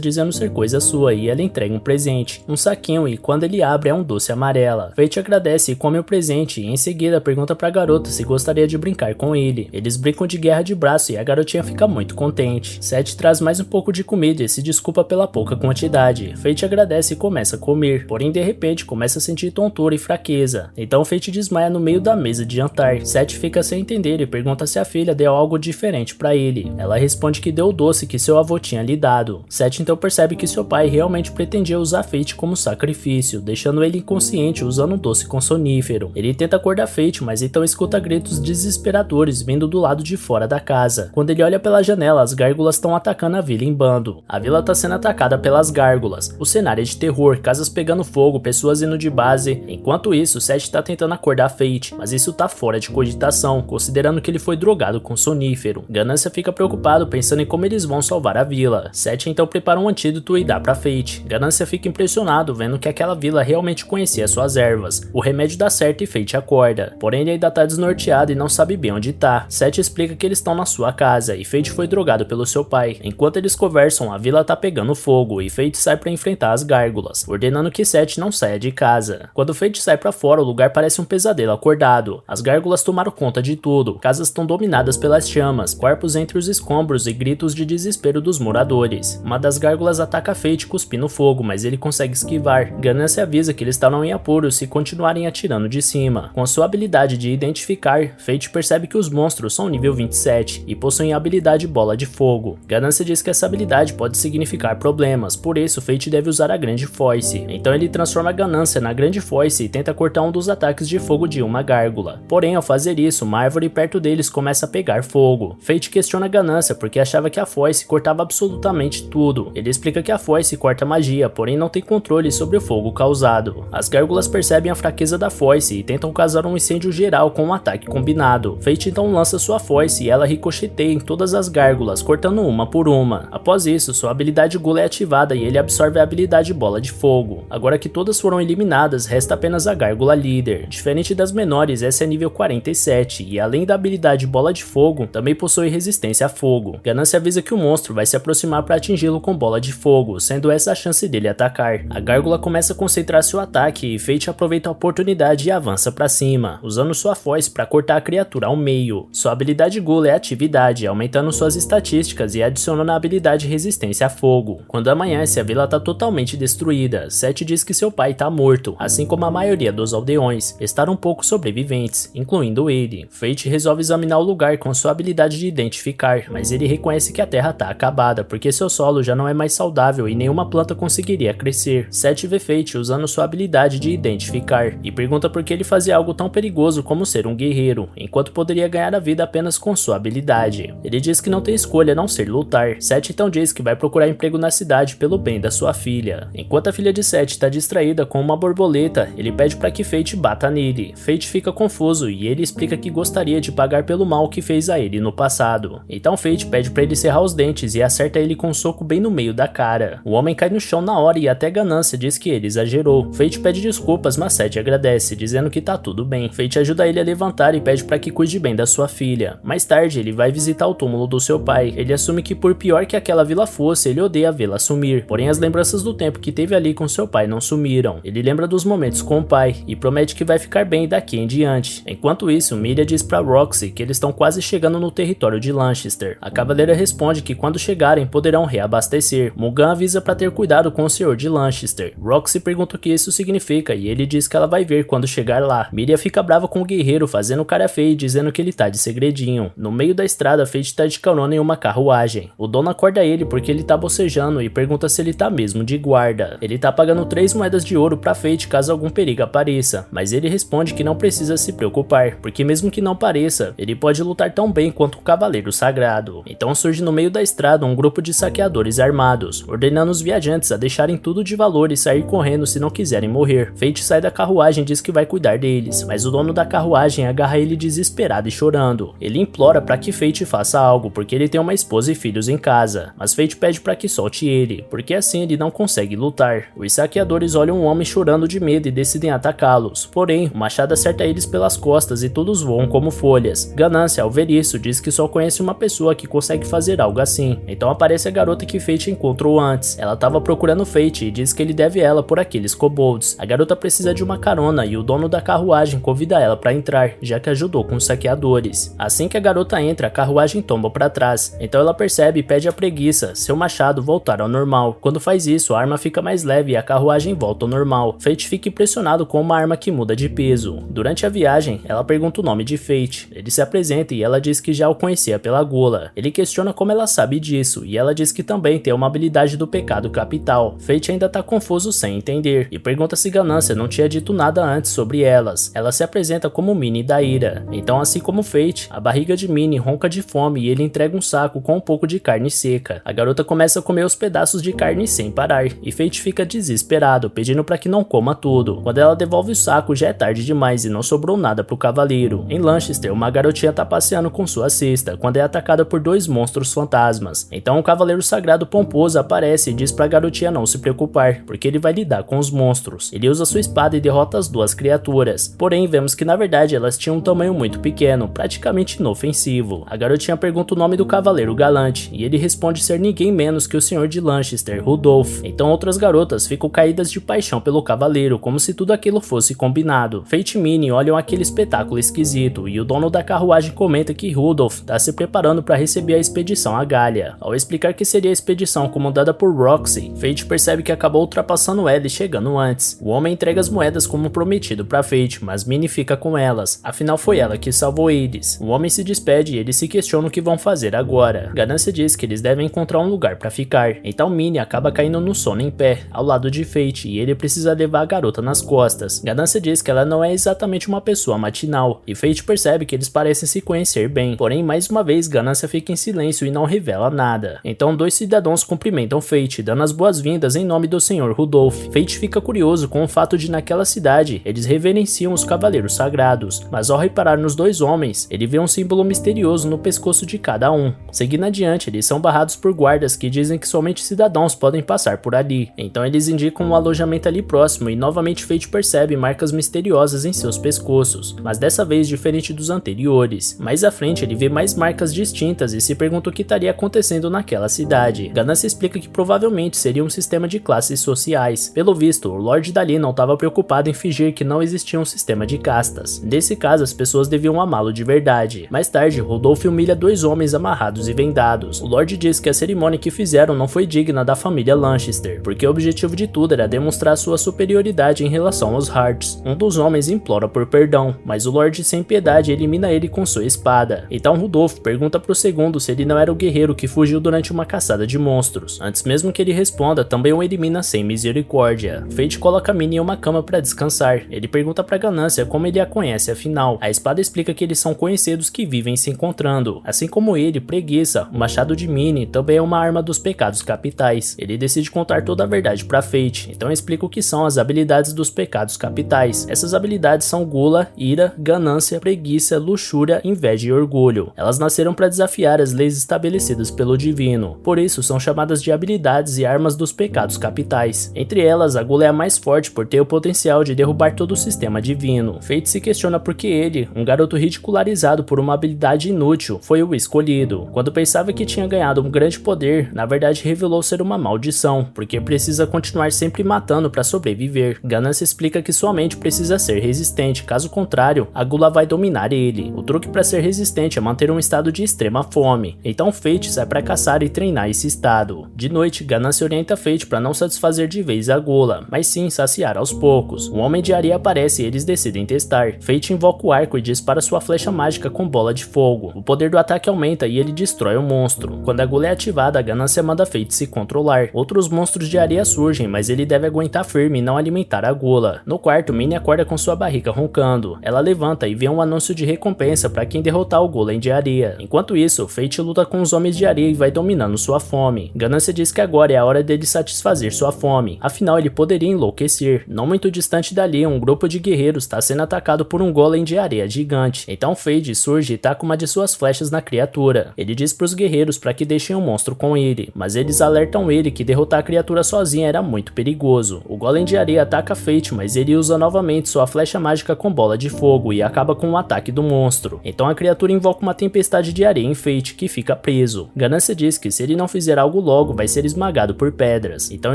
dizendo ser coisa sua e ela entrega um presente, um saquinho, e quando ele abre é um doce amarela. Fate agradece e come o presente e em seguida pergunta pra garota se gostaria de brincar com ele. Eles brincam de guerra de braço e a garotinha fica muito contente. Seth traz mais um pouco de comida e se desculpa pela pouca quantidade. Fate agradece e começa a comer, porém de repente começa a sentir tontura e fraqueza. Então Fate desmaia no meio da mesa de jantar. Seth fica sem entender e pergunta se a filha deu algo diferente pra ele. Ela responde que deu o doce que seu avô tinha lhe dado. Seth então percebe que seu pai realmente pretendia usar Fate como sacrifício, deixando ele inconsciente usando um doce com sonífero. Ele tenta acordar Fate, mas então escuta gritos desesperadores vindo do lado de fora da casa. Quando ele olha pela janela, as gárgulas estão atacando a vila em bando. A vila está sendo atacada pelas gárgulas. O cenário é de terror, casas pegando fogo, pessoas indo de base. Enquanto isso, Seth está tentando acordar Fate, mas isso tá fora de cogitação, considerando que ele foi drogado com sonífero. Ganância fica preocupado pensando em como eles vão salvar a vila. Seth então prepara um antídoto e dá pra Fate. Ganância fica impressionado vendo que aquela vila realmente conhecia suas ervas. O remédio dá certo e Fate acorda, porém ele ainda tá desnorteado e não sabe bem onde tá. Seth explica que eles estão na sua casa e Fate foi drogado pelo seu pai. Enquanto eles conversam, a vila tá pegando fogo e Fate sai pra enfrentar as gárgulas, ordenando que Seth não saia de casa. Quando Fate sai pra fora, o lugar parece um pesadelo acordado. As gárgulas tomaram conta de tudo, casas estão dominadas pelas chamas, corpos entre os escombros e gritos de desespero dos moradores. Uma das gárgulas ataca Fate cuspindo fogo, mas ele consegue esquivar. Ganância avisa que eles estarão em apuros se continuarem atirando de cima. Com sua habilidade de identificar, Fate percebe que os monstros são nível 27 e possuem a habilidade bola de fogo. Ganância diz que essa habilidade pode significar problemas, por isso Fate deve usar a grande foice. Então ele transforma a Ganância na grande foice e tenta cortar um dos ataques de fogo de uma gárgula. Porém, ao fazer isso, uma árvore perto deles começa a pegar fogo. Fate questiona a Ganância porque achava que a foice cortava absolutamente tudo. Ele explica que a foice corta magia, porém não tem controle sobre o fogo causado. As gárgulas percebem a fraqueza da foice e tentam causar um incêndio geral com um ataque combinado. Fate então lança sua foice e ela ricocheteia em todas as gárgulas, cortando uma por uma. Após isso, sua habilidade Gula é ativada e ele absorve a habilidade bola de fogo. Agora que todas foram eliminadas, resta apenas a gárgula líder. Diferente das menores, essa é nível 47 e além da habilidade bola de fogo, também possui resistência a fogo. Ganância avisa que o monstro vai se aproximar para atingi-lo com bola de fogo, sendo essa a chance dele atacar. A gárgula começa a concentrar seu ataque e Fate aproveita a oportunidade e avança para cima, usando sua foice para cortar a criatura ao meio. Sua habilidade Gula é atividade, aumentando suas estatísticas e adicionando a habilidade resistência a fogo. Quando amanhece, a vila está totalmente destruída. Seth diz que seu pai está morto, assim como a maioria dos aldeões. Estaram poucos sobreviventes, incluindo ele. Fate resolve examinar o lugar com sua habilidade de identificar, mas ele reconhece que a terra está acabada, porque seu solo já não é mais saudável e nenhuma planta conseguiria crescer. Seth vê Fate usando sua habilidade de identificar e pergunta por que ele fazia algo tão perigoso como ser um guerreiro, enquanto poderia ganhar a vida apenas com sua habilidade. Ele diz que não tem escolha a não ser lutar. Seth então diz que vai procurar emprego na cidade pelo bem da sua filha. Enquanto a filha de Seth está distraída com uma borboleta, ele pede para que Fate bata nele. Fate fica confuso e ele explica que gostaria de pagar pelo mal que fez a ele no passado. Então Fate pede para ele cerrar os dentes e acerta ele com um soco bem no meio da cara. O homem cai no chão na hora e até Ganância diz que ele exagerou. Fate pede desculpas, mas Seth agradece, dizendo que tá tudo bem. Fate ajuda ele a levantar e pede para que cuide bem da sua filha. Mais tarde, ele vai visitar o túmulo do seu pai. Ele assume que por pior que aquela vila fosse, ele odeia vê-la sumir. Porém, as lembranças do tempo que teve ali com seu pai não sumiram. Ele lembra dos momentos com o pai e promete que vai ficar bem daqui em diante. Enquanto isso, Miria diz para Roxy que eles estão quase chegando no território de Lanchester. A cavaleira responde que quando chegarem poderão reabastecer. Mugan avisa para ter cuidado com o senhor de Lanchester. Roxy pergunta o que isso significa e ele diz que ela vai ver quando chegar lá. Miria fica brava com o guerreiro, fazendo cara feia e dizendo que ele tá de segredinho. No meio da estrada, Fate tá de carona em uma carruagem. O dono acorda ele porque ele tá bocejando e pergunta se ele tá mesmo de guarda. Ele tá pagando 3 moedas de ouro pra Fate caso algum perigo apareça, mas ele responde que não precisa se preocupar, porque mesmo que não pareça, ele pode lutar tão bem quanto o cavaleiro sagrado. Então surge no meio da estrada um grupo de saqueadores armados, ordenando os viajantes a deixarem tudo de valor e sair correndo se não quiserem morrer. Fate sai da carruagem e diz que vai cuidar deles, mas o dono da carruagem agarra ele desesperado e chorando. Ele implora para que Fate faça algo, porque ele tem uma esposa e filhos em casa, mas Fate pede para que solte ele, porque assim ele não consegue lutar. Os saqueadores olham um homem chorando de medo e decidem atacá-los. Porém, o machado acerta eles pelas costas e todos voam como folhas. Ganância, ao ver isso, diz que só conhece uma pessoa que consegue fazer algo assim. Então aparece a garota que Fate encontrou antes. Ela estava procurando Fate e diz que ele deve ela por aqueles kobolds. A garota precisa de uma carona e o dono da carruagem convida ela para entrar, já que ajudou com os saqueadores. Assim que a garota entra, a carruagem tomba para trás. Então ela percebe e pede a preguiça, seu machado, voltar ao normal. Quando faz isso, a arma fica mais leve e a carruagem volta ao normal. Fate fica impressionado com uma arma que muda de peso. Durante a viagem, ela pergunta o nome de Fate. Ele se apresenta e ela diz que já o conhecia pela gula. Ele questiona como ela sabe disso e ela diz que também tem uma habilidade do pecado capital. Fate ainda tá confuso sem entender e pergunta se Ganância não tinha dito nada antes sobre elas. Ela se apresenta como Minnie da ira. Então, assim como Fate, a barriga de Minnie ronca de fome e ele entrega um saco com um pouco de carne seca. A garota começa a comer os pedaços de carne sem parar e Fate fica desesperado, pedindo para que não coma tudo. Quando ela devolve o saco, já é tarde demais e não sobrou nada pro cavaleiro. Em Lanchester, uma garotinha tá passeando com sua cesta quando é atacada por dois monstros fantasmas. Então o cavaleiro sagrado pomposo aparece e diz pra garotinha não se preocupar, porque ele vai lidar com os monstros. Ele usa sua espada e derrota as duas criaturas. Porém, vemos que na verdade elas tinham um tamanho muito pequeno, praticamente inofensivo. A garotinha pergunta o nome do cavaleiro galante e ele responde ser ninguém menos que o senhor de Lanchester, Rudolph. Então outras garotas ficam caídas de paixão pelo cavaleiro, como se tudo aquilo fosse combinado. Fate e Minnie olham aquele espetáculo esquisito e o dono da carruagem comenta que Rudolph está se preparando para receber a expedição a Galha. Ao explicar que seria a expedição comandada por Roxy, Fate percebe que acabou ultrapassando ela e chegando antes. O homem entrega as moedas como prometido para Fate, mas Minnie fica com elas, afinal foi ela que salvou eles. O homem se despede e eles se questionam o que vão fazer agora. Ganância diz que eles devem encontrar um lugar para ficar, então Minnie acaba caindo no sono em pé, ao lado de Fate, e ele precisa levar a garota nas costas. Ganância diz que ela não é exatamente uma pessoa matinal, e Fate percebe que eles parecem se conhecer bem, porém mais uma vez Ganância fica em silêncio e não revela nada. Então dois cidadãos cumprimentam Fate, dando as boas-vindas em nome do Sr. Rudolph. Fate fica curioso com o fato de naquela cidade eles reverenciam os cavaleiros sagrados, mas ao reparar nos dois homens, ele vê um símbolo misterioso no pescoço de cada um. Seguindo adiante, eles são barrados por guardas que dizem que somente cidadãos podem passar por ali, então eles indicam um alojamento ali próximo e novamente Fate percebe marcas misteriosas em seus pescoços, mas dessa vez diferente dos anteriores. Mais à frente ele vê mais marcas distintas e se pergunta o que estaria acontecendo naquela cidade. Ganância explica que provavelmente seria um sistema de classes sociais. Pelo visto, o Lorde dali não estava preocupado em fingir que não existia um sistema de castas. Nesse caso, as pessoas deviam amá-lo de verdade. Mais tarde, Rudolph humilha dois homens amarrados e vendados. O Lorde diz que a cerimônia que fizeram não foi digna da família Lanchester, porque o objetivo de tudo era demonstrar sua superioridade em relação aos Hearts. Um dos homens implora por perdão, mas o Lorde sem piedade elimina ele com sua espada. Então Rudolph pergunta pro segundo se ele não era o guerreiro que fugiu durante uma caçada de monstros. Antes mesmo que ele responda, também o elimina sem misericórdia. Fate coloca Minnie em uma cama para descansar. Ele pergunta pra Ganância como ele a conhece afinal. A espada explica que eles são conhecidos que vivem se encontrando. Assim como ele, Preguiça, o machado de Minnie também é uma arma dos pecados capitais. Ele decide contar toda a verdade pra Fate, então explica o que são as habilidades dos pecados capitais. Essas habilidades são gula, ira, ganância, preguiça, luxúria, inveja e orgulho. Elas nasceram para desafiar as leis estabelecidas pelo divino. Por isso são chamadas de habilidades e armas dos pecados capitais. Entre elas, a gula é a mais forte por ter o potencial de derrubar todo o sistema divino. Fate se questiona por que ele, um garoto ridicularizado por uma habilidade inútil, foi o escolhido. Quando pensava que tinha ganhado um grande poder, na verdade revelou ser uma maldição, porque precisa continuar sempre matando para sobreviver. Ganância explica que sua mente precisa ser resistente, caso contrário, a gula vai dominar ele. O truque para ser resistente é manter um estado de extrema fome. Então Fate sai para caçar e treinar esse estado. De noite, Ganância orienta Fate para não satisfazer de vez a gula, mas sim saciar aos poucos. Um homem de areia aparece e eles decidem testar. Fate invoca o arco e dispara sua flecha mágica com bola de fogo. O poder do ataque aumenta e ele destrói o monstro. Quando a gula é ativada, a Ganância manda Fate se controlar. Outros monstros de areia surgem, mas ele deve aguentar firme e não alimentar a gula. No quarto, Minnie acorda com sua barriga roncando. Ela levanta e vê um anúncio de recompensa para quem derrotar o golem de areia. Enquanto isso, Fate luta com os homens de areia e vai dominando sua fome. Ganância diz que agora é a hora dele satisfazer sua fome, afinal ele poderia enlouquecer. Não muito distante dali, um grupo de guerreiros está sendo atacado por um golem de areia gigante. Então Fate surge e taca uma de suas flechas na criatura. Ele diz para os guerreiros para que deixem o monstro com ele, mas eles alertam ele que derrotar a criatura sozinha era muito perigoso. O golem de areia ataca Fate, mas ele usa novamente sua flecha mágica com bola de fogo e acaba com o ataque do monstro. Então a criatura invoca uma tempestade de areia em Fate, que fica preso. Ganância diz que se ele não fizer algo logo, vai ser esmagado por pedras. Então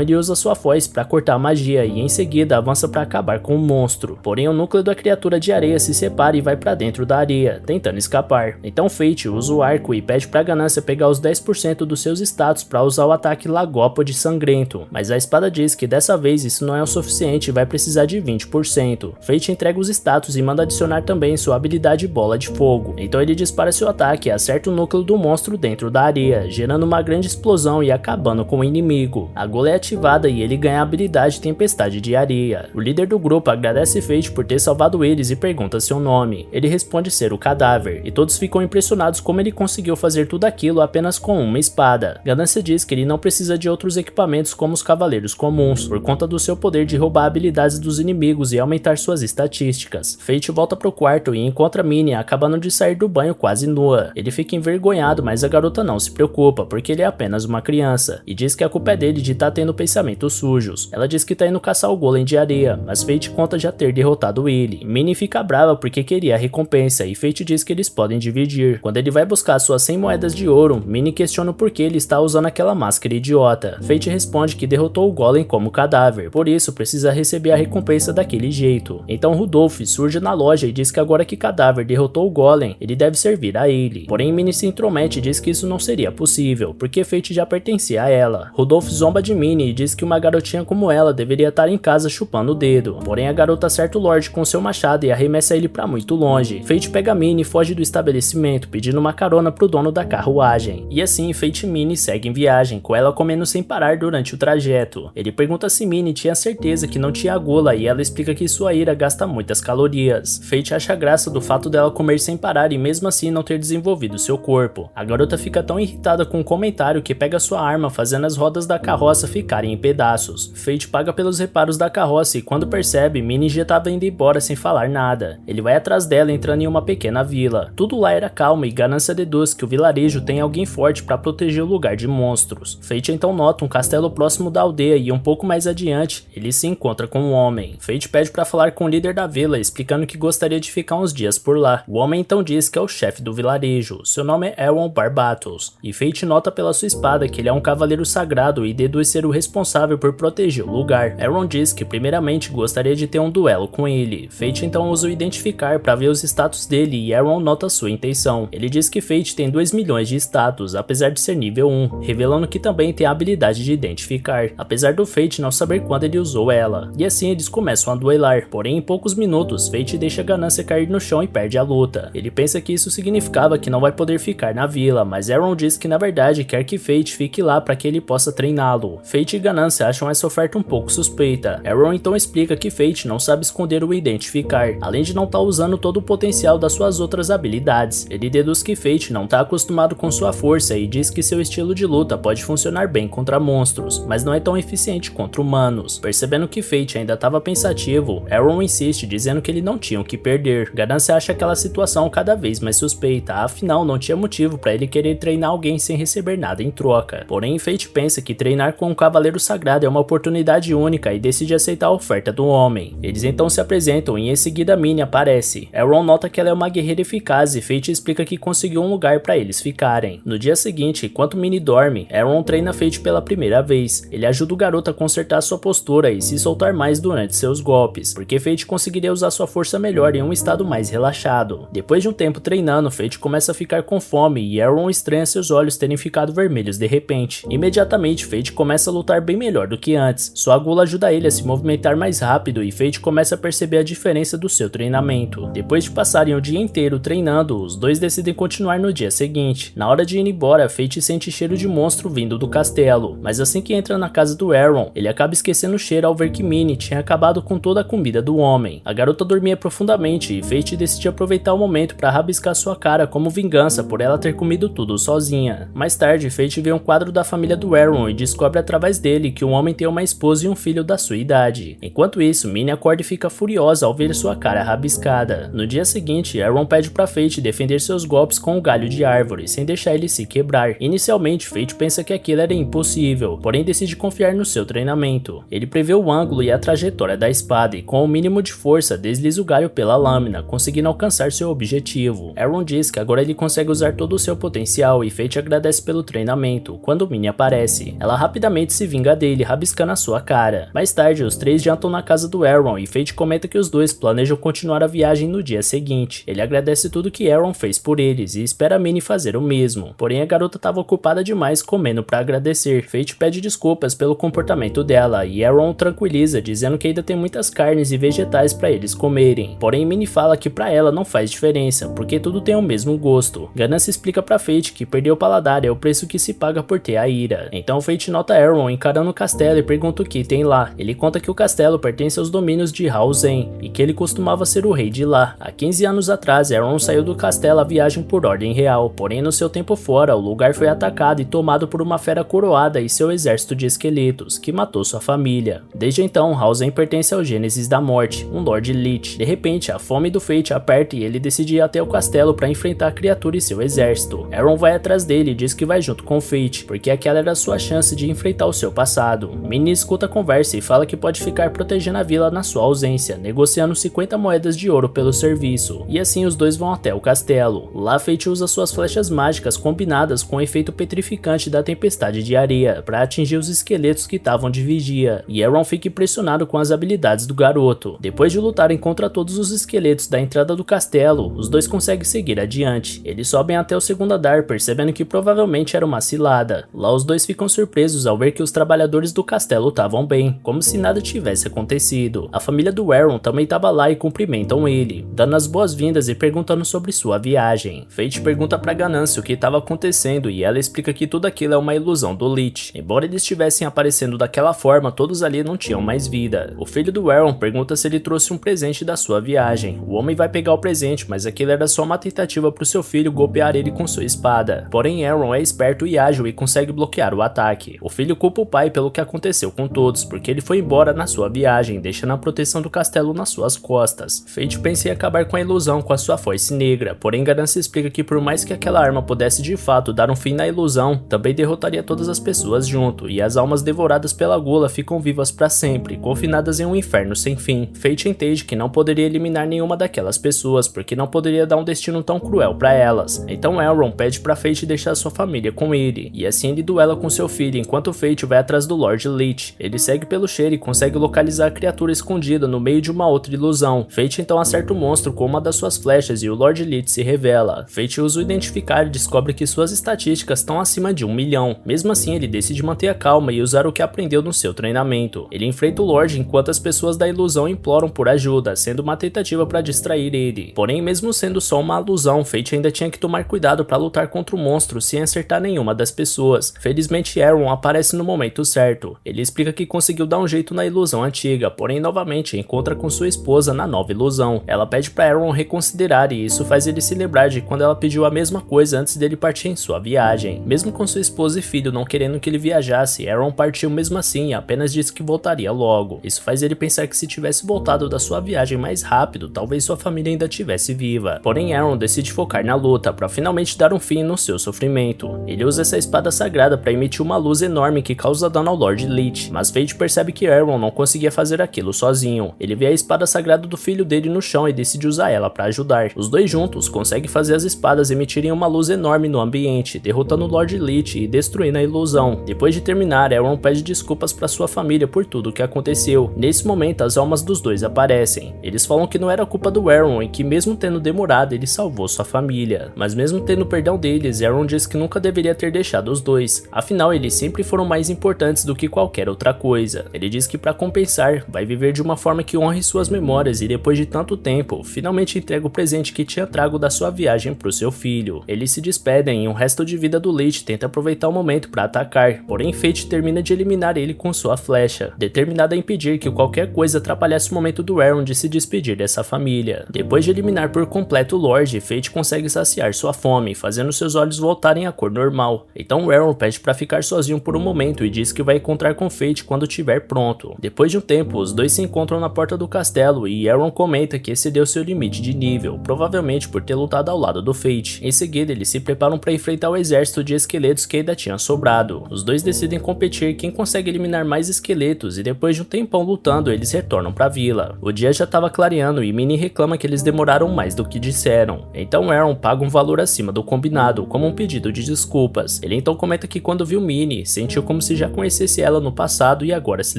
ele usa sua foice para cortar a magia e em seguida avança para acabar com o monstro. Porém o núcleo da criatura de areia se separa e vai para dentro da areia, tentando escapar. Então Fate usa o arco e pede para Ganância pegar os 10% dos seus status para usar o ataque Lagópode Sangrento, mas a espada diz que dessa vez isso não é o suficiente e vai precisar de 20%. Fate entrega os status e manda adicionar também sua habilidade Bola de Fogo. Então ele dispara seu ataque e acerta o núcleo do monstro dentro da areia, gerando uma grande explosão e acabando com o inimigo. A gola é ativada e ele ganha a habilidade Tempestade de Areia. O líder do grupo agradece Fate por ter salvado eles e pergunta seu nome. Ele responde ser o Cadáver, e todos ficam impressionados como ele conseguiu fazer tudo aquilo apenas com uma espada. Ganância diz que ele não precisa de outros equipamentos como os cavaleiros comuns, por conta do seu poder de roubar habilidades dos inimigos e aumentar suas estatísticas. Fate volta pro quarto e encontra Minnie acabando de sair do banho quase nua. Ele fica envergonhado, mas a garota não se preocupa, porque ele é apenas uma criança, e diz que a culpa é dele de estar tendo pensamentos sujos. Ela diz que tá indo caçar o golem de areia, mas Fate conta já ter derrotado ele. Minnie fica brava porque queria a recompensa, e Fate diz que eles podem dividir. Quando ele vai buscar suas 100 moedas de ouro, Minnie questiona o porquê ele está usando aquela máscara idiota. Fate responde que derrotou o golem como cadáver, por isso precisa receber a recompensa daquele jeito. Então Rudolph surge na loja e diz que agora que Cadáver derrotou o golem, ele deve servir a ele. Porém Minnie se intromete e diz que isso não seria possível, porque Fate já pertencia a ela. Rudolph zomba de Minnie e diz que uma garotinha como ela deveria estar em casa chupando o dedo. Porém a garota acerta o Lorde com seu machado e arremessa ele pra muito longe. Fate pega Minnie e foge do estabelecimento, pedindo uma carona pro dono da carruagem. E assim Fate e Minnie seguem viagem, com ela comendo sem parar durante o trajeto. Ele pergunta se Minnie tinha certeza que não tinha gula e ela explica que sua ira gasta muitas calorias. Fate acha graça do fato dela comer sem parar e mesmo assim não ter desenvolvido seu corpo. A garota fica tão irritada com o comentário que pega sua arma, fazendo as rodas da carroça ficarem em pedaços. Fate paga pelos reparos da carroça e quando percebe, Minnie já estava indo embora sem falar nada. Ele vai atrás dela entrando em uma pequena vila. Tudo lá era calmo e Ganância deduz que o vilarejo tem alguém forte para proteger o lugar de monstros. Fate então nota um castelo próximo da aldeia e um pouco mais adiante, ele se encontra com um homem. Fate pede para falar com o líder da vila, explicando que gostaria de ficar uns dias por lá. O homem então diz que é o chefe do vilarejo. Seu nome é Elrond Barbatos, e Fate nota pela sua espada que ele é um cavaleiro sagrado e deduz ser o responsável por proteger o lugar. Elrond diz que primeiramente gostaria de ter um duelo com ele. Fate então usa o identificar para ver os status dele e Elrond nota sua intenção. Ele diz que Fate tem 2 milhões de status, apesar de ser nível 1, revelando que também tem a habilidade de identificar, apesar do Fate não saber quando ele usou ela. E assim eles começam a duelar, porém em poucos minutos Fate deixa Ganância cair no chão e perde a luta. Ele pensa que isso significava que não vai poder ficar na vila, mas Elrond diz que na verdade quer que Fate fique lá para que ele possa treiná-lo. Fate e Ganância acham essa oferta um pouco suspeita. Elrond então explica que Fate não sabe esconder o identificar, além de não estar usando todo o potencial das suas outras habilidades. Ele deduz que Fate não está acostumado com sua força e diz que seu estilo de luta pode funcionar bem contra monstros, mas não é tão eficiente contra humanos. Percebendo que Fate ainda estava pensativo, Elrond insiste dizendo que ele não tinha o que perder. Ganância acha aquela situação cada vez mais suspeita, afinal não tinha motivo para ele querer treinar alguém sem receber nada em troca. Porém Fate pensa que treinar com um cavaleiro sagrado é uma oportunidade única e decide aceitar a oferta do homem. Eles então se apresentam e em seguida Minnie aparece. Elrond nota que ela é uma guerreira eficaz e Fate explica que conseguiu um lugar para eles ficarem. No dia seguinte, enquanto Minnie dorme, Elrond treina Fate pela primeira vez. Ele ajuda o garoto a consertar sua postura e se soltar mais durante seus golpes, porque Fate conseguiria usar sua força melhor em um estado mais relaxado. Depois de um tempo treinando, Fate começa a ficar com fome e Elrond estranha seus olhos terem ficado vermelhos de repente. Imediatamente, Fate começa a lutar bem melhor do que antes. Sua gula ajuda ele a se movimentar mais rápido e Fate começa a perceber a diferença do seu treinamento. Depois de passarem o dia inteiro treinando, os dois decidem continuar no dia seguinte. Na hora de ir embora, Fate sente cheiro de monstro vindo do castelo, mas assim que entra na casa do Elrond, ele acaba esquecendo o cheiro ao ver que Minnie tinha acabado com toda a comida do homem. A garota dormia profundamente e Fate decide aproveitar o momento para rabiscar sua cara como vingança por ela ter comido tudo sozinha. Mais tarde, Fate vê um quadro da família do Elrond e descobre através dele que o homem tem uma esposa e um filho da sua idade. Enquanto isso, Minnie acorda e fica furiosa ao ver sua cara rabiscada. No dia seguinte, Elrond pede para Fate defender seus golpes com o galho de árvore, sem deixar ele se quebrar. Inicialmente, Fate pensa que aquilo era impossível, porém decide confiar no seu treinamento. Ele prevê o ângulo e a trajetória da espada e com o mínimo de força desliza o galho pela lâmina, conseguindo alcançar seu objetivo. Aaron diz que agora ele consegue usar todo o seu potencial e Fate agradece pelo treinamento. Quando Minnie aparece, ela rapidamente se vinga dele, rabiscando a sua cara. Mais tarde, os três jantam na casa do Aaron e Fate comenta que os dois planejam continuar a viagem no dia seguinte. Ele agradece tudo que Aaron fez por eles e espera Minnie fazer o mesmo. Porém, a garota estava ocupada demais comendo para agradecer. Fate pede desculpas pelo comportamento dela e Aaron o tranquiliza, dizendo que ainda tem muitas carnes e vegetais para eles comerem. Porém, Minnie fala que para ela não faz diferença, porque tudo tem o mesmo gosto. Ganância explica para Fate que perder o paladar é o preço que se paga por ter a ira. Então Fate nota Aaron encarando o castelo e pergunta o que tem lá. Ele conta que o castelo pertence aos domínios de Hausen e que ele costumava ser o rei de lá. Há 15 anos atrás, Aaron saiu do castelo a viagem por ordem real, porém no seu tempo fora, o lugar foi atacado e tomado por uma fera coroada e seu exército de esqueletos, que matou sua família. Desde então, Hausen pertence ao Gênesis da Morte, um Lord Lich. De repente, a fome do Fate aperta e ele decide ir até o castelo para enfrentar a criatura e seu exército. Aaron vai atrás dele e diz que vai junto com Fate, porque aquela era a sua chance de enfrentar o seu passado. Minnie escuta a conversa e fala que pode ficar protegendo a vila na sua ausência, negociando 50 moedas de ouro pelo serviço. E assim os dois vão até o castelo. Lá Fate usa suas flechas mágicas combinadas com o efeito petrificante da tempestade de areia para atingir os esqueletos que estavam de vigia. E Aaron fica impressionado com as habilidades do garoto. Depois de lutarem contra todos os esqueletos da entrada do castelo, os dois conseguem seguir adiante. Eles sobem até o segundo andar, percebendo que provavelmente era uma cilada. Lá os dois ficam surpresos ao ver que os trabalhadores do castelo estavam bem, como se nada tivesse acontecido. A família do Aaron também estava lá e cumprimentam ele, dando as boas-vindas e perguntando sobre sua viagem. Fate pergunta pra Ganância o que estava acontecendo e ela explica que tudo aquilo é uma ilusão do Lich. Embora eles estivessem aparecendo daquela forma, todos ali não tinham mais vida. O filho do Aaron pergunta se ele trouxe um presente da sua viagem. O homem vai pegar o presente, mas aquilo era só uma tentativa pro seu filho golpear ele com sua espada. Porém, Aaron é esperto e ágil e consegue bloquear o ataque. O filho culpa o pai pelo que aconteceu com todos, porque ele foi embora na sua viagem, deixando a proteção do castelo nas suas costas. Fate pensa em acabar com a ilusão com a sua foice negra, porém Ganância explica que por mais que aquela arma pudesse de fato dar um fim na ilusão, também derrotaria todas as pessoas junto, e as almas devoradas pela gula ficam vivas para sempre, confinadas em um inferno sem fim. Fate entende que não poderia eliminar nenhuma daquelas pessoas, porque não poderia dar um destino tão cruel para elas. Então Aaron pede para Fate deixar sua família com ele, e assim ele duela com seu filho enquanto Fate vai atrás do Lord Lich. Ele segue pelo cheiro e consegue localizar a criatura escondida no meio de uma outra ilusão. Fate então acerta o monstro com uma das suas flechas e o Lord Lich se revela. Fate usa o identificar e descobre que suas estatísticas estão acima de 1 milhão. Mesmo assim, ele decide manter a calma e usar o que aprendeu no seu treinamento. Ele enfrenta o Lord enquanto as pessoas da ilusão imploram por ajuda, sendo uma tentativa para distrair ele. Porém, mesmo sendo só uma ilusão, Fate ainda tinha que tomar cuidado para lutar contra o monstro sem acertar nenhuma das pessoas. Felizmente, Aaron aparece no momento certo. Ele explica que conseguiu dar um jeito na ilusão antiga, porém novamente encontra com sua esposa na nova ilusão. Ela pede para Aaron reconsiderar e isso faz ele se lembrar de quando ela pediu a mesma coisa antes dele partir em sua viagem. Mesmo com sua esposa e filho não querendo que ele viajasse, Aaron partiu mesmo assim e apenas disse que voltaria logo. Isso faz ele pensar que se tivesse voltado da sua viagem mais rápido, talvez sua família ainda estivesse viva. Porém, Aaron decide focar na luta para finalmente dar um fim no seu sofrimento. Ele usa essa espada sagrada para emitir uma luz enorme que causa dano ao Lord Lich, mas Fate percebe que Aaron não conseguia fazer aquilo sozinho. Ele vê a espada sagrada do filho dele no chão e decide usar ela para ajudar. Os dois juntos conseguem fazer as espadas emitirem uma luz enorme no ambiente, derrotando o Lord Lich e destruindo a ilusão. Depois de terminar, Aaron pede desculpas para sua família por tudo o que aconteceu. Nesse momento, as almas dos dois aparecem. Eles falam que não era culpa do Aaron e que mesmo tendo demorado, ele salvou sua família. Mas mesmo tendo perdão deles, Aaron diz que nunca deveria ter deixado os dois. Afinal, eles sempre foram mais importantes do que qualquer outra coisa. Ele diz que para compensar, vai viver de uma forma que honre suas memórias e depois de tanto tempo, finalmente entrega o presente que tinha trago da sua viagem pro seu filho. Eles se despedem e o resto de vida do Lich tenta aproveitar o momento para atacar, porém Fate termina de eliminar ele com sua flecha, determinada a impedir que qualquer coisa atrapalhasse o momento do Aaron de se despedir dessa família. Depois de eliminar por completo o Lorde, Fate consegue saciar sua fome, fazendo seus olhos voltarem à cor normal. Então Aaron pede para ficar sozinho por um momento e diz que vai encontrar com Fate quando estiver pronto. Depois de um tempo, os dois se encontram na porta do castelo e Aaron comenta que excedeu seu limite de nível, provavelmente por ter lutado ao lado do Fate. Em seguida, eles se preparam para enfrentar o exército de esqueletos que ainda tinha sobrado. Os dois decidem competir quem consegue eliminar mais esqueletos e depois de um tempão lutando, eles retornam pra vila. O dia já tava clareando e Minnie reclama que eles demoraram mais do que disseram. Então Aaron paga um valor acima do combinado, como um pedido de desculpas. Ele então comenta que quando viu Minnie, sentiu como se já conhecesse ela no passado e agora se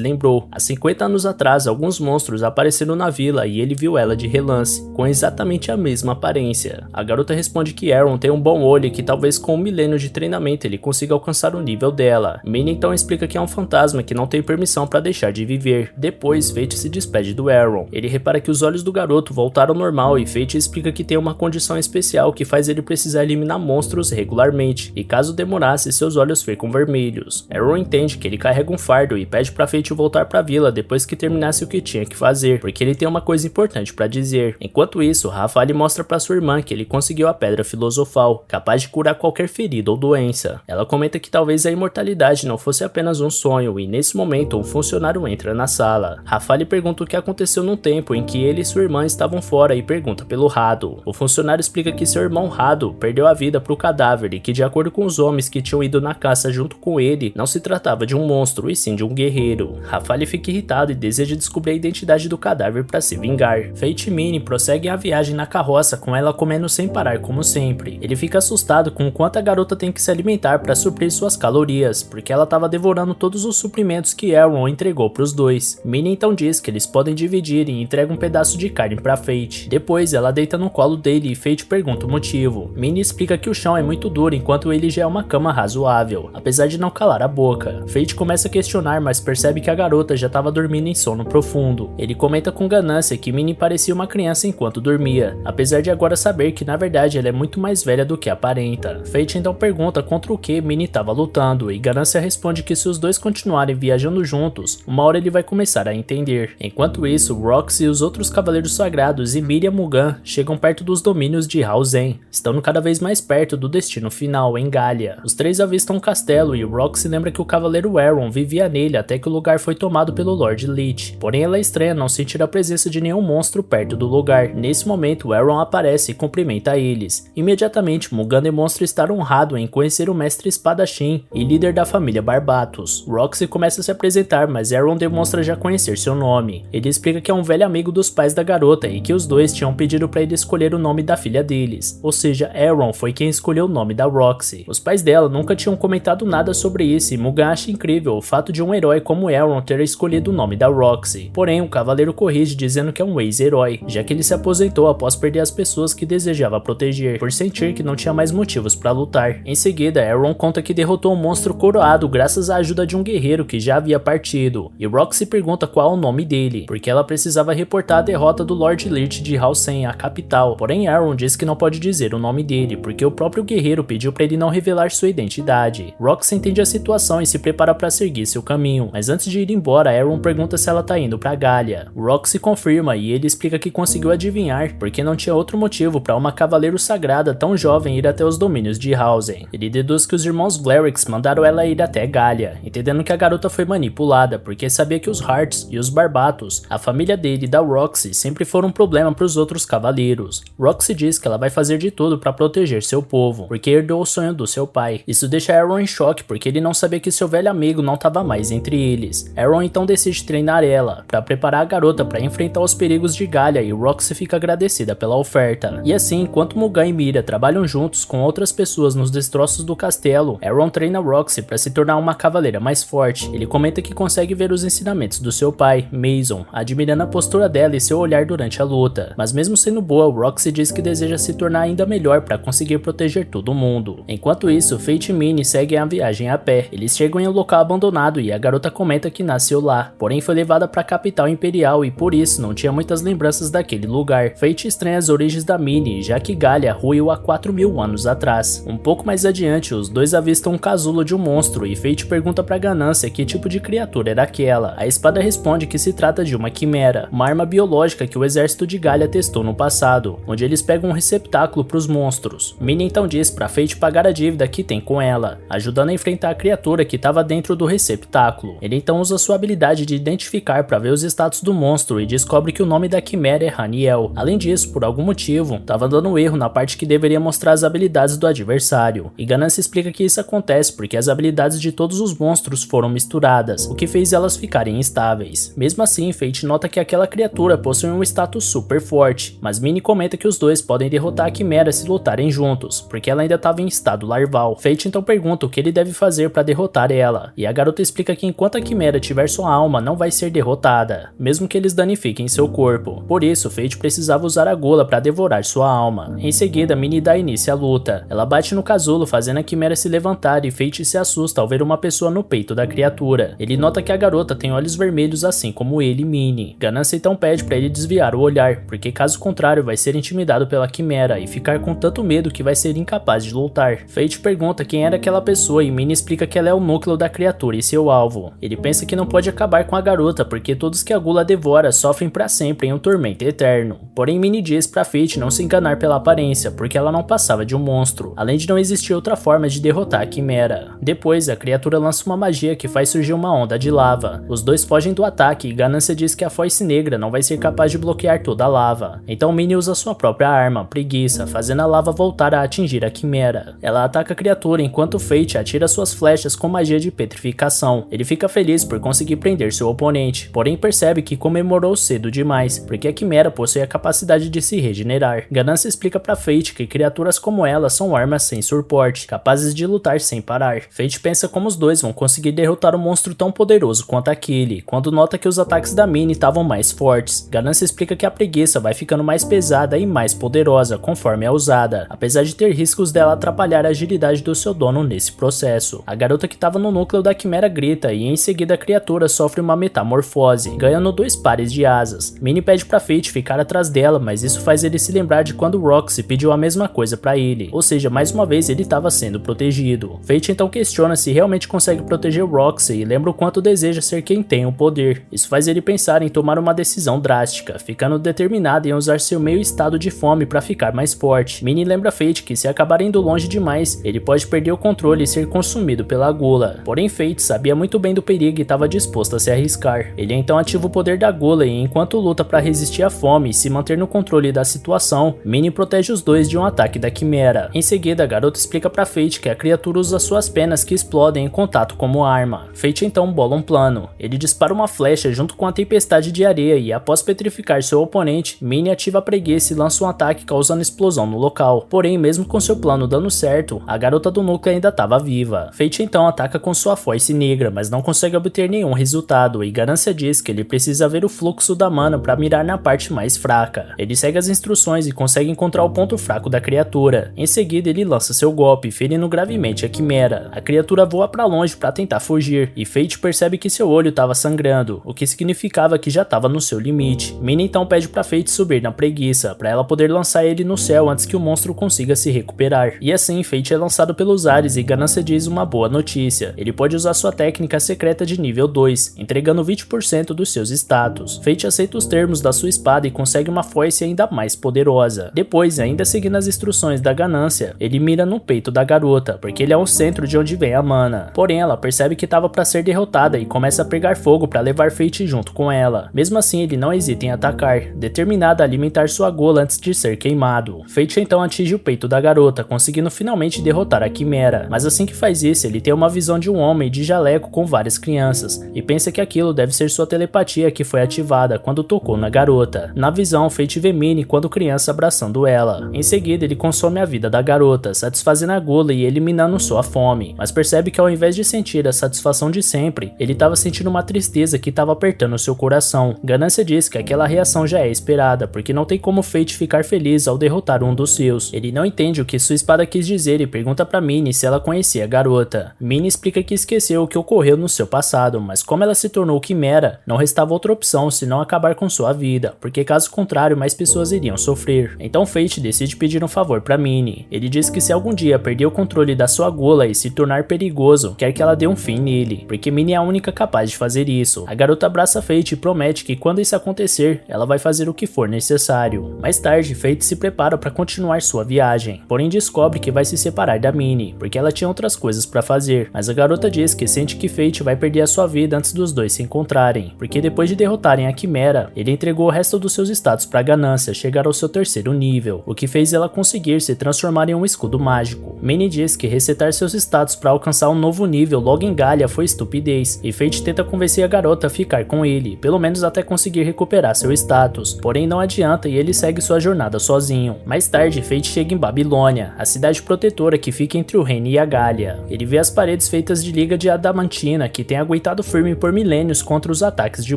lembrou. Há 50 anos atrás, alguns monstros apareceram na vila e ele viu ela de relance, com exatamente a mesma aparência. A garota responde que Aaron tem um bom olho e que talvez com um milênio de treinamento ele consiga alcançar o nível dela. Minnie então explica que é um fantasma que não tem permissão para deixar de viver. Depois, Fate se despede do Aaron. Ele repara que os olhos do garoto voltaram ao normal e Fate explica que tem uma condição especial que faz ele precisar eliminar monstros regularmente, e caso demorasse, seus olhos ficam vermelhos. Aaron entende que ele carrega um fardo e pede pra Fate voltar pra vila depois que terminasse o que tinha que fazer, porque ele tem uma coisa importante pra dizer. Enquanto isso, Rafale mostra pra sua irmã que ele conseguiu a Pedra Filosofal, capaz de curar qualquer ferida ou doença. Ela comenta que talvez a imortalidade não fosse apenas um sonho, e nesse momento um funcionário entra na sala. Rafale pergunta o que aconteceu num tempo em que ele e sua irmã estavam fora e pergunta pelo Rado. O funcionário explica que seu irmão Rado perdeu a vida pro cadáver e que, de acordo com os homens que tinham ido na caça junto com ele, não se tratava de um monstro e sim de um guerreiro. Rafale fica irritado e deseja descobrir a identidade do cadáver para se vingar. Fate e Minnie prosseguem a viagem na carroça, com ela comendo sem parar como sempre. Ele fica assustado com o quanto a garota tem que se alimentar para suprir suas calorias, porque ela estava devorando todos os suprimentos que Aaron entregou para os dois. Minnie então diz que eles podem dividir e entrega um pedaço de carne para Fate. Depois ela deita no colo dele e Fate pergunta o motivo. Minnie explica que o chão é muito duro enquanto ele já é uma cama razoável, apesar de não calar a boca. Fate começa a questionar, mas percebe que a garota já estava dormindo em sono profundo. Ele comenta com ganância que Minnie parecia uma criança enquanto dormia, apesar de agora saber que na verdade ela é muito mais velha do que aparenta. Fate então pergunta contra o que Minnie estava lutando, e Ganância responde que se os dois continuarem viajando juntos, uma hora ele vai começar a entender. Enquanto isso, Roxy e os outros Cavaleiros Sagrados e Miriam Mugan chegam perto dos domínios de Hausen, estando cada vez mais perto do destino final, em Galia. Os três avistam um castelo e Roxy lembra que o Cavaleiro Aaron vivia nele até que o lugar foi tomado pelo Lord Lich. Porém ela estranha não sentir a presença de nenhum monstro perto do lugar. Nesse momento, Aaron aparece e cumprimenta eles. Imediatamente, Mugan demonstra estar honrado em conhecer o Mestre Espadachim e líder da família Barbatos. Roxy começa a se apresentar, mas Aaron demonstra já conhecer seu nome. Ele explica que é um velho amigo dos pais da garota e que os dois tinham pedido para ele escolher o nome da filha deles, ou seja, Aaron foi quem escolheu o nome da Roxy. Os pais dela nunca tinham comentado nada sobre isso e Mugan acha incrível o fato de um herói como Aaron ter escolhido o nome da Roxy. Porém, o cavaleiro corrige dizendo que é um ex-herói, já que ele se aposentou após perder as pessoas que desejava proteger, por sentir que não tinha mais motivos para lutar. Em seguida, Aaron conta que derrotou um monstro coroado graças à ajuda de um guerreiro que já havia partido, e Roxy pergunta qual é o nome dele, porque ela precisava reportar a derrota do Lord Lich de Hausen, a capital. Porém, Aaron diz que não pode dizer o nome dele, porque o próprio guerreiro pediu para ele não revelar sua identidade. Roxy entende a situação e se prepara para seguir seu caminho, mas antes de ir embora, Aaron pergunta se ela tá indo para Galia. Roxy confirma e ele explica que conseguiu adivinhar, porque não tinha outro motivo para uma cavaleiro sagrada tão jovem ir até os domínios de Hausen. Ele deduz que os irmãos Glérix mandaram ela ir até Galia, entendendo que a garota foi manipulada, porque sabia que os Hearts e os Barbatos, a família dele e da Roxy, sempre foram um problema para os outros cavaleiros. Roxy diz que ela vai fazer de tudo para proteger seu povo, porque herdou o sonho do seu pai. Isso deixa Aaron em choque, porque ele não sabia que seu velho amigo não estava mais entre eles. Aaron então decide treinar ela, para preparar a garota para enfrentar os perigos de Galia, e Roxy fica agradecida pela oferta. E assim, enquanto Mugan e Mira trabalham juntos com outras pessoas nos destroços do castelo, Aaron treina Roxy para se tornar uma cavaleira mais forte. Ele comenta que consegue ver os ensinamentos do seu pai, Mason, admirando a postura dela e seu olhar durante a luta. Mas mesmo sendo boa, Roxy diz que deseja se tornar ainda melhor para conseguir proteger todo mundo. Enquanto isso, Fate e Minnie seguem a viagem a pé. Eles chegam em um local abandonado e a garota comenta que nasceu lá, porém foi levada para a capital imperial e por isso não tinha muitas lembranças daquele lugar. Fate estranha as origens da Minnie, já que Galia ruiu há 4.000 anos atrás. Um pouco mais adiante, os dois avistam um casulo de um monstro e Fate pergunta para Ganância que tipo de criatura era aquela. A espada responde que se trata de uma quimera, uma arma biológica que o exército de Galia testou no passado, onde eles pegam um receptáculo para os monstros. Minnie então diz para Fate pagar a dívida que tem com ela, ajudando a enfrentar a criatura que estava dentro do receptáculo. Ele então usa sua habilidade de identificar para ver os status do monstro e descobre que o nome da quimera é Haniel. Além disso, por algum motivo, estava dando erro na parte que deveria mostrar as habilidades do adversário, e Ganância explica que isso acontece porque as habilidades de todos os monstros foram misturadas, o que fez ela elas ficarem instáveis. Mesmo assim, Fate nota que aquela criatura possui um status super forte, mas Minnie comenta que os dois podem derrotar a Quimera se lutarem juntos, porque ela ainda estava em estado larval. Fate então pergunta o que ele deve fazer para derrotar ela, e a garota explica que enquanto a Quimera tiver sua alma, não vai ser derrotada, mesmo que eles danifiquem seu corpo. Por isso, Fate precisava usar a gula para devorar sua alma. Em seguida, Minnie dá início à luta. Ela bate no casulo, fazendo a Quimera se levantar, e Fate se assusta ao ver uma pessoa no peito da criatura. Ele nota que a garota tem olhos vermelhos assim como ele e Minnie. Ganância então pede para ele desviar o olhar, porque caso contrário vai ser intimidado pela Quimera e ficar com tanto medo que vai ser incapaz de lutar. Fate pergunta quem era aquela pessoa e Minnie explica que ela é o núcleo da criatura e seu alvo. Ele pensa que não pode acabar com a garota porque todos que a gula devora sofrem para sempre em um tormento eterno. Porém, Minnie diz para Fate não se enganar pela aparência, porque ela não passava de um monstro, além de não existir outra forma de derrotar a Quimera. Depois, a criatura lança uma magia que faz surgir uma onda de lava. Os dois fogem do ataque e Ganância diz que a foice negra não vai ser capaz de bloquear toda a lava. Então Minnie usa sua própria arma, Preguiça, fazendo a lava voltar a atingir a Quimera. Ela ataca a criatura enquanto Fate atira suas flechas com magia de petrificação. Ele fica feliz por conseguir prender seu oponente, porém percebe que comemorou cedo demais, porque a Quimera possui a capacidade de se regenerar. Ganância explica pra Fate que criaturas como ela são armas sem suporte, capazes de lutar sem parar. Fate pensa como os dois vão conseguir derrotar um monstro tão poderoso quanto aquele, quando nota que os ataques da Minnie estavam mais fortes. Ganância explica que a preguiça vai ficando mais pesada e mais poderosa conforme é usada, apesar de ter riscos dela atrapalhar a agilidade do seu dono nesse processo. A garota que estava no núcleo da Quimera grita e em seguida a criatura sofre uma metamorfose, ganhando 2 pares de asas. Minnie pede pra Fate ficar atrás dela, mas isso faz ele se lembrar de quando Roxy pediu a mesma coisa pra ele, ou seja, mais uma vez ele estava sendo protegido. Fate então questiona se realmente consegue proteger Roxy e lembra o quanto deseja ser quem tem o poder. Isso faz ele pensar em tomar uma decisão drástica, ficando determinado em usar seu meio estado de fome para ficar mais forte. Minnie lembra Fate que se acabar indo longe demais, ele pode perder o controle e ser consumido pela gula. Porém Fate sabia muito bem do perigo e estava disposto a se arriscar. Ele então ativa o poder da gula e enquanto luta para resistir à fome e se manter no controle da situação, Minnie protege os dois de um ataque da Quimera. Em seguida, a garota explica para Fate que a criatura usa suas penas que explodem em contato como arma. Fate então bola um plano. Ele dispara uma flecha junto com a tempestade de areia e após petrificar seu oponente, Minnie ativa a preguiça e lança um ataque causando explosão no local. Porém, mesmo com seu plano dando certo, a garota do núcleo ainda estava viva. Fate então ataca com sua foice negra, mas não consegue obter nenhum resultado e Ganância diz que ele precisa ver o fluxo da mana para mirar na parte mais fraca. Ele segue as instruções e consegue encontrar o ponto fraco da criatura. Em seguida, ele lança seu golpe, ferindo gravemente a Quimera. A criatura voa para longe para tentar fugir e Fate percebe que seu olho estava sangrando, o que significava que já estava no seu limite. Minnie então pede para Fate subir na preguiça, para ela poder lançar ele no céu antes que o monstro consiga se recuperar. E assim, Fate é lançado pelos ares e Ganância diz uma boa notícia. Ele pode usar sua técnica secreta de nível 2, entregando 20% dos seus status. Fate aceita os termos da sua espada e consegue uma foice ainda mais poderosa. Depois, ainda seguindo as instruções da Ganância, ele mira no peito da garota, porque ele é o centro de onde vem a mana. Porém, ela percebe que estava para ser derrotada e começa a pegar fogo para levar Fate junto com ela. Mesmo assim, ele não hesita em atacar, determinado a alimentar sua gola antes de ser queimado. Fate então atinge o peito da garota, conseguindo finalmente derrotar a Quimera. Mas assim que faz isso, ele tem uma visão de um homem de jaleco com várias crianças, e pensa que aquilo deve ser sua telepatia que foi ativada quando tocou na garota. Na visão, Fate vê Minnie quando criança abraçando ela. Em seguida, ele consome a vida da garota, satisfazendo a gula e eliminando sua fome, mas percebe que ao invés de sentir a satisfação de sempre, ele estava sentindo uma tristeza que estava apertando seu coração. Ganância diz que aquela reação já é esperada, porque não tem como Fate ficar feliz ao derrotar um dos seus. Ele não entende o que sua espada quis dizer e pergunta pra Minnie se ela conhecia a garota. Minnie explica que esqueceu o que ocorreu no seu passado, mas como ela se tornou Quimera, não restava outra opção senão acabar com sua vida, porque caso contrário mais pessoas iriam sofrer. Então Fate decide pedir um favor pra Minnie. Ele diz que se algum dia perder o controle da sua gula e se tornar perigoso, quer que ela dê um fim nele, porque Minnie é a única capaz de fazer isso. A garota abraça Fate e promete que quando isso acontecer, ela vai fazer o que for necessário. Mais tarde, Fate se prepara para continuar sua viagem, porém descobre que vai se separar da Minnie, porque ela tinha outras coisas para fazer, mas a garota diz que sente que Fate vai perder a sua vida antes dos dois se encontrarem, porque depois de derrotarem a Quimera, ele entregou o resto dos seus status para Ganância chegar ao seu terceiro nível, o que fez ela conseguir se transformar em um escudo mágico. Minnie diz que resetar seus status para alcançar um novo nível logo em Galia foi estupidez, e Fate tenta convencer a garota a ficar com ele, pelo menos até conseguir recuperar seu status, porém não adianta e ele segue sua jornada sozinho. Mais tarde, Fate chega em Babilônia, a cidade protetora que fica entre o reino e a Galia. Ele vê as paredes feitas de liga de adamantina que tem aguentado firme por milênios contra os ataques de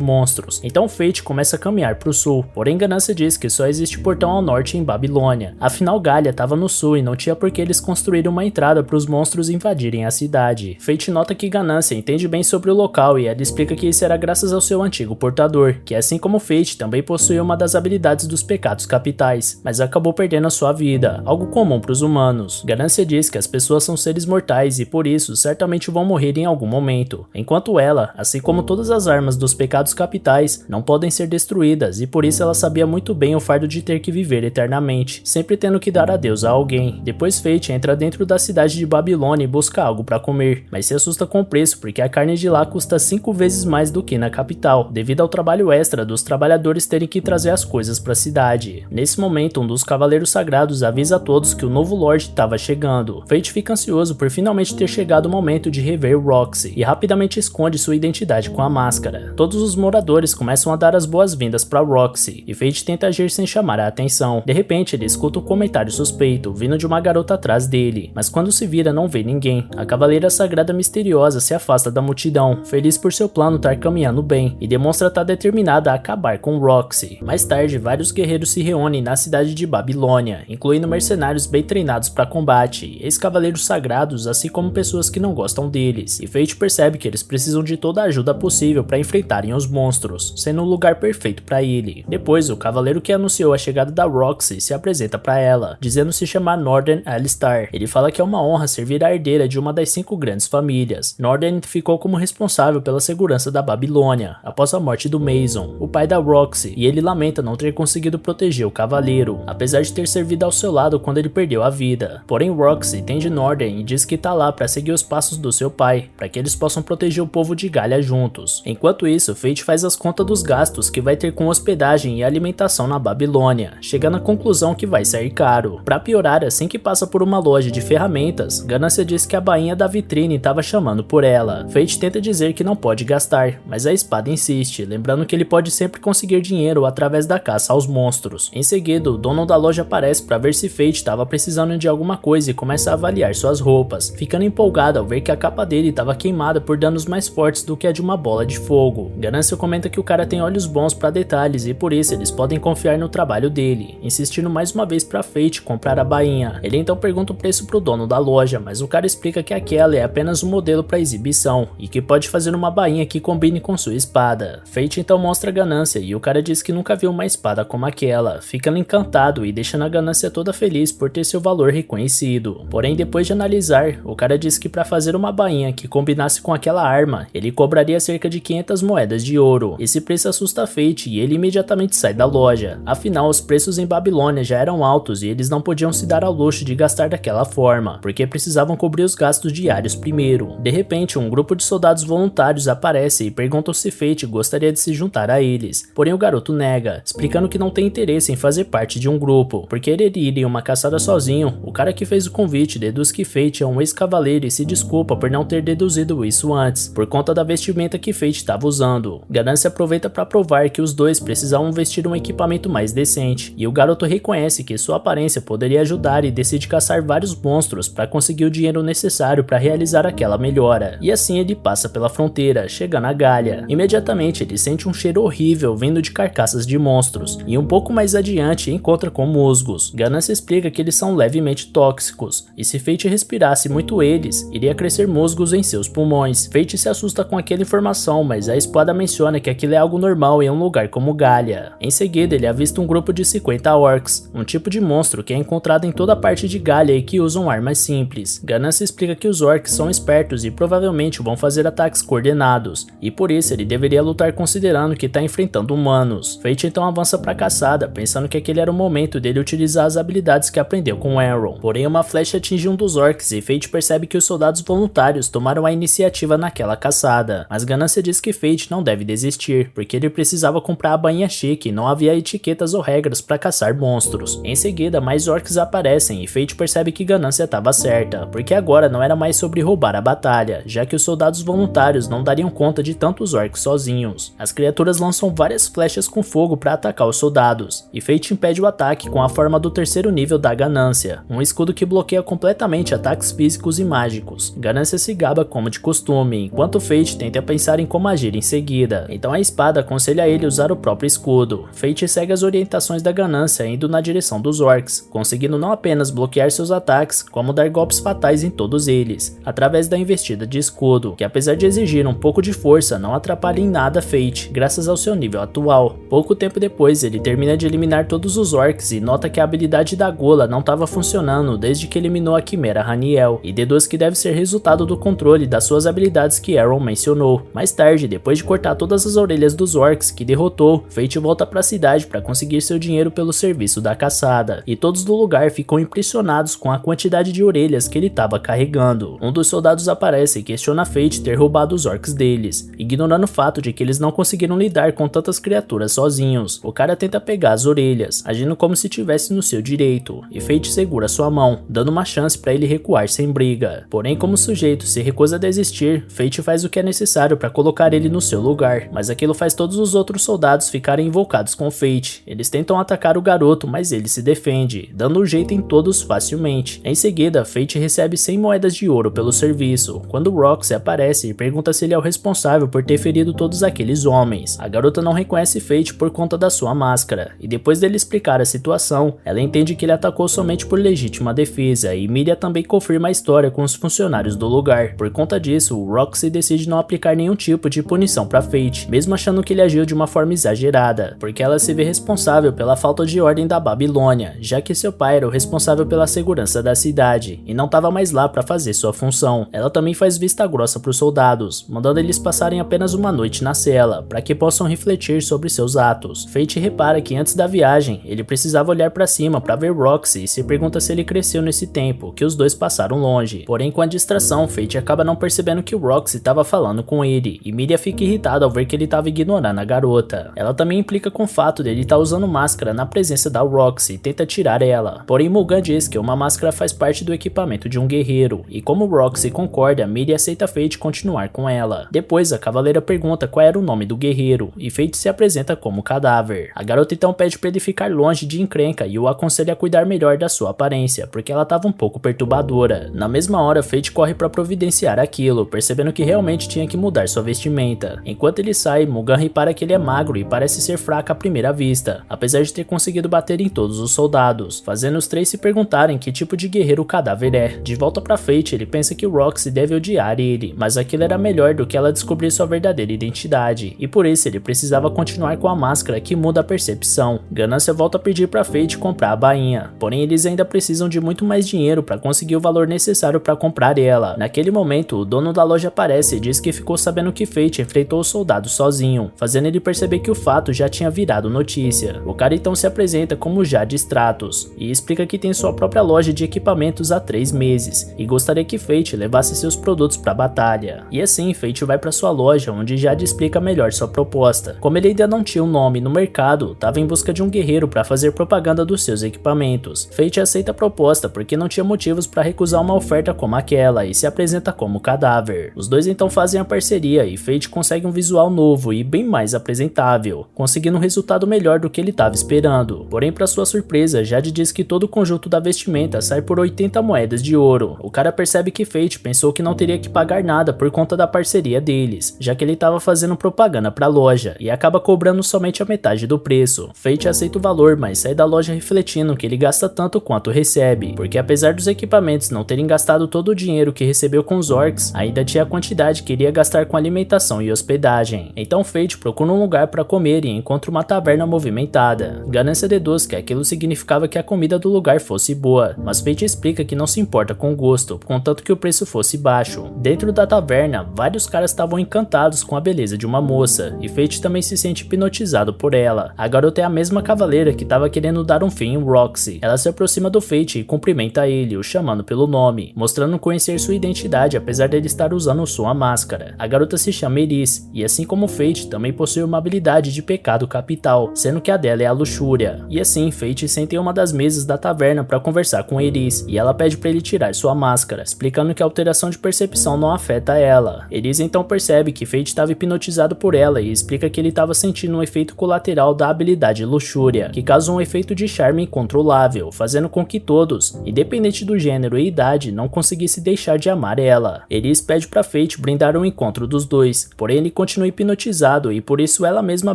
monstros, então Fate começa a caminhar para o sul, porém Ganância diz que só existe portão ao norte em Babilônia, afinal Galia estava no sul e não tinha por que eles construírem uma entrada para os monstros invadirem a cidade. Fate nota que Ganância entende bem sobre o local e ela explica que isso era graças ao seu antigo portador, que assim como Fate também possuía uma das habilidades dos pecados capitais, mas acabou perdendo a sua vida, algo comum para os humanos. Ganância diz que as pessoas são seres mortais e por isso certamente vão morrer em algum momento, enquanto ela, assim como todas as armas dos pecados capitais, não podem ser destruídas e por isso ela sabia muito bem o fardo de ter que viver eternamente, sempre tendo que dar adeus a alguém. Depois Fate entra dentro da cidade de Babilônia e busca algo para comer, mas se assusta com o preço porque a carne de lá custa 5 vezes mais do que na capital, devido ao trabalho extra dos trabalhadores terem que trazer as coisas para a cidade. Nesse momento, um dos cavaleiros sagrados avisa a todos que o novo Lorde estava chegando. Fate fica ansioso por finalmente ter chegado o momento de rever Roxy e rapidamente esconde sua identidade com a máscara. Todos os moradores começam a dar as boas-vindas para Roxy e Fate tenta agir sem chamar a atenção. De repente, ele escuta um comentário suspeito vindo de uma garota atrás dele, mas quando se vira não vê ninguém. A cavaleira sagrada misteriosa se afasta da multidão, feliz por seu plano estar caminhando bem, e demonstra estar determinada a acabar com Roxy. Mais tarde, vários guerreiros se reúnem na cidade de Babilônia, incluindo mercenários bem treinados para combate, ex-cavaleiros sagrados, assim como pessoas que não gostam deles, e Fate percebe que eles precisam de toda a ajuda possível para enfrentarem os monstros, sendo o lugar perfeito para ele. Depois, o cavaleiro que anunciou a chegada da Roxy se apresenta para ela, dizendo se chamar Norden Alistar. Ele fala que é uma honra servir a herdeira de uma das 5 grandes famílias. Norden ficou como responsável pela segurança da Babilônia, após a morte do Mason, o pai da Roxy, e ele lamenta não ter conseguido proteger o cavaleiro, apesar de ter servido ao seu lado quando ele perdeu a vida. Porém, Roxy entende Norden e diz que tá lá para seguir os passos do seu pai, para que eles possam proteger o povo de Galia juntos. Enquanto isso, Fate faz as contas dos gastos que vai ter com hospedagem e alimentação na Babilônia, chegando à conclusão que vai sair caro. Para piorar, assim que passa por uma loja de ferramentas, Ganância diz que a bainha da vitrine estava chamando por ela. Fate tenta dizer que não pode gastar, mas a espada insiste, lembrando que ele pode sempre conseguir dinheiro através da caça aos monstros. Em seguida, o dono da loja aparece para ver se Fate estava precisando de alguma coisa e começa a avaliar suas roupas, ficando empolgado ao ver que a capa dele estava queimada por danos mais fortes do que a de uma bola de fogo. Ganância comenta que o cara tem olhos bons para detalhes e por isso eles podem confiar no trabalho dele, insistindo mais uma vez para Fate comprar a bainha. Ele então pergunta o preço pro dono da loja, mas o cara explica que aquela é apenas um modelo para exibição e que pode fazer uma bainha que combine com sua espada. Fate então mostra a Ganância e o cara diz que nunca viu uma espada como aquela, ficando encantado e deixando a Ganância toda feliz por ter seu valor reconhecido. Porém, depois de analisar, o cara diz que para fazer uma bainha que combinasse com aquela arma, ele cobraria cerca de 500 moedas de ouro. Esse preço assusta Fate e ele imediatamente sai da loja. Afinal, os preços em Babilônia já eram altos e eles não podiam se dar ao luxo de gastar daquela forma, porque precisavam cobrir os gastos diários primeiro. De repente, um grupo de soldados voluntários aparece e perguntam se Fate gostaria de se juntar a eles. Porém, o garoto nega, explicando que não tem interesse em fazer parte de um grupo, porque ele iria em uma caçada sozinho. O cara que fez o convite deduz que Fate é um ex-cavaleiro e se desculpa por não ter deduzido isso antes, por conta da vestimenta que Fate estava usando. Ganância aproveita para provar que os dois precisavam vestir um equipamento mais decente, e o garoto reconhece que sua aparência poderia ajudar e decide caçar vários monstros para conseguir o dinheiro necessário para realizar aquela melhora. E assim ele passa pela fronteira, chegando a Galia. Imediatamente ele sente um cheiro horrível vindo de carcaças de monstros, e um pouco mais adiante encontra com musgos. Ganância explica que eles são levemente tóxicos, e se Fate respirasse muito eles, iria crescer musgos em seus pulmões. Fate se assusta com aquela informação, mas a espada menciona que aquilo é algo normal em um lugar como Galia. Em seguida, ele avista um grupo de 50 orcs, um tipo de monstro que é encontrado em toda a parte de Galia e que usam armas simples. Ganância explica que os orcs são espertos e provavelmente vão fazer ataques coordenados, e por isso ele deveria lutar considerando que está enfrentando humanos. Fate então avança para a caçada, pensando que aquele era o momento dele utilizar as habilidades que aprendeu com Aaron. Porém, uma flecha atinge um dos orcs e Fate percebe que os soldados voluntários tomaram a iniciativa naquela caçada. Mas Ganância diz que Fate não deve desistir, porque ele precisava comprar a bainha chique e não haveria havia etiquetas ou regras para caçar monstros. Em seguida, mais orcs aparecem e Fate percebe que Ganância estava certa, porque agora não era mais sobre roubar a batalha, já que os soldados voluntários não dariam conta de tantos orcs sozinhos. As criaturas lançam várias flechas com fogo para atacar os soldados, e Fate impede o ataque com a forma do terceiro nível da Ganância, um escudo que bloqueia completamente ataques físicos e mágicos. Ganância se gaba como de costume, enquanto Fate tenta pensar em como agir em seguida. Então a espada aconselha ele usar o próprio escudo. Fate segue as orientações da Ganância indo na direção dos orcs, conseguindo não apenas bloquear seus ataques, como dar golpes fatais em todos eles, através da investida de escudo, que apesar de exigir um pouco de força, não atrapalha em nada Fate, graças ao seu nível atual. Pouco tempo depois, ele termina de eliminar todos os orcs e nota que a habilidade da Gola não estava funcionando desde que eliminou a Quimera Haniel, e deduz que deve ser resultado do controle das suas habilidades que Aaron mencionou. Mais tarde, depois de cortar todas as orelhas dos orcs que derrotou, Fate volta para a cidade para conseguir seu dinheiro pelo serviço da caçada, e todos do lugar ficam impressionados com a quantidade de orelhas que ele estava carregando. Um dos soldados aparece e questiona Fate ter roubado os orcs deles, ignorando o fato de que eles não conseguiram lidar com tantas criaturas sozinhos. O cara tenta pegar as orelhas, agindo como se tivesse no seu direito, e Fate segura sua mão, dando uma chance para ele recuar sem briga. Porém, como o sujeito se recusa a desistir, Fate faz o que é necessário para colocar ele no seu lugar, mas aquilo faz todos os outros soldados ficarem invocados com Fate. Eles tentam atacar o garoto, mas ele se defende, dando um jeito em todos facilmente. Em seguida, Fate recebe 100 moedas de ouro pelo serviço, quando Roxy aparece e pergunta se ele é o responsável por ter ferido todos aqueles homens. A garota não reconhece Fate por conta da sua máscara, e depois dele explicar a situação, ela entende que ele atacou somente por legítima defesa, e Miria também confirma a história com os funcionários do lugar. Por conta disso, Roxy decide não aplicar nenhum tipo de punição para Fate, mesmo achando que ele agiu de uma forma exagerada, porque ela se vê responsável pela falta de ordem da Babilônia, já que seu pai era o responsável pela segurança da cidade, e não estava mais lá para fazer sua função. Ela também faz vista grossa para os soldados, mandando eles passarem apenas uma noite na cela, para que possam refletir sobre seus atos. Fate repara que antes da viagem, ele precisava olhar para cima para ver Roxy e se pergunta se ele cresceu nesse tempo, que os dois passaram longe. Porém, com a distração, Fate acaba não percebendo que Roxy estava falando com ele, e Miria fica irritada ao ver que ele estava ignorando a garota. Ela também implica com o fato dele estar usando máscara na presença da Roxy e tenta tirar ela. Porém, Mugan diz que uma máscara faz parte do equipamento de um guerreiro, e como Roxy concorda, Miria aceita Fate continuar com ela. Depois, a cavaleira pergunta qual era o nome do guerreiro, e Fate se apresenta como Cadáver. A garota então pede para ele ficar longe de encrenca e o aconselha a cuidar melhor da sua aparência, porque ela estava um pouco perturbadora. Na mesma hora, Fate corre para providenciar aquilo, percebendo que realmente tinha que mudar sua vestimenta. Enquanto ele sai, Mugan repara que ele é magro e parece ser fraco à primeira vista, apesar de ter conseguido bater em todos os soldados, fazendo os três se perguntarem que tipo de guerreiro o Cadáver é. De volta para Fate, ele pensa que Roxy deve odiar ele, mas aquilo era melhor do que ela descobrir sua verdadeira identidade, e por isso ele precisava continuar com a máscara que muda a percepção. Ganância volta a pedir para Fate comprar a bainha, porém eles ainda precisam de muito mais dinheiro para conseguir o valor necessário para comprar ela. Naquele momento, o dono da loja aparece e diz que ficou sabendo que Fate enfrentou os soldados sozinho, fazendo ele perceber que o fato já tinha virado notícia. O cara então se apresenta como Jade Stratos e explica que tem sua própria loja de equipamentos há 3 meses e gostaria que Fate levasse seus produtos para a batalha. E assim, Fate vai para sua loja, onde Jade explica melhor sua proposta. Como ele ainda não tinha um nome no mercado, estava em busca de um guerreiro para fazer propaganda dos seus equipamentos. Fate aceita a proposta porque não tinha motivos para recusar uma oferta como aquela e se apresenta como Cadáver. Os dois então fazem a parceria e Fate consegue um visual novo e bem mais apresentável, conseguindo um resultado melhor do que ele estava esperando. Porém, para sua surpresa, Jade diz que todo o conjunto da vestimenta sai por 80 moedas de ouro. O cara percebe que Fate pensou que não teria que pagar nada por conta da parceria deles, já que ele estava fazendo propaganda para a loja, e acaba cobrando somente a metade do preço. Fate aceita o valor, mas sai da loja refletindo que ele gasta tanto quanto recebe, porque apesar dos equipamentos não terem gastado todo o dinheiro que recebeu com os orcs, ainda tinha a quantidade que iria gastar com alimentação e hospedagem. Então Fate procura um lugar para comer e encontra uma taverna movimentada. Ganância deduz que aquilo significava que a comida do lugar fosse boa, mas Fate explica que não se importa com o gosto, contanto que o preço fosse baixo. Dentro da taverna, vários caras estavam encantados com a beleza de uma moça, e Fate também se sente hipnotizado por ela. A garota é a mesma cavaleira que estava querendo dar um fim em Roxy. Ela se aproxima do Fate e cumprimenta ele, o chamando pelo nome, mostrando conhecer sua identidade apesar dele estar usando sua máscara. A garota se chama Eris, e assim como Fate, também possui uma habilidade de pecado capital capital, sendo que a dela é a luxúria. E assim, Fate senta em uma das mesas da taverna para conversar com Eris, e ela pede para ele tirar sua máscara, explicando que a alteração de percepção não afeta ela. Eris então percebe que Fate estava hipnotizado por ela e explica que ele estava sentindo um efeito colateral da habilidade luxúria, que causa um efeito de charme incontrolável, fazendo com que todos, independente do gênero e idade, não conseguissem deixar de amar ela. Eris pede para Fate brindar o encontro dos dois, porém ele continua hipnotizado e por isso ela mesma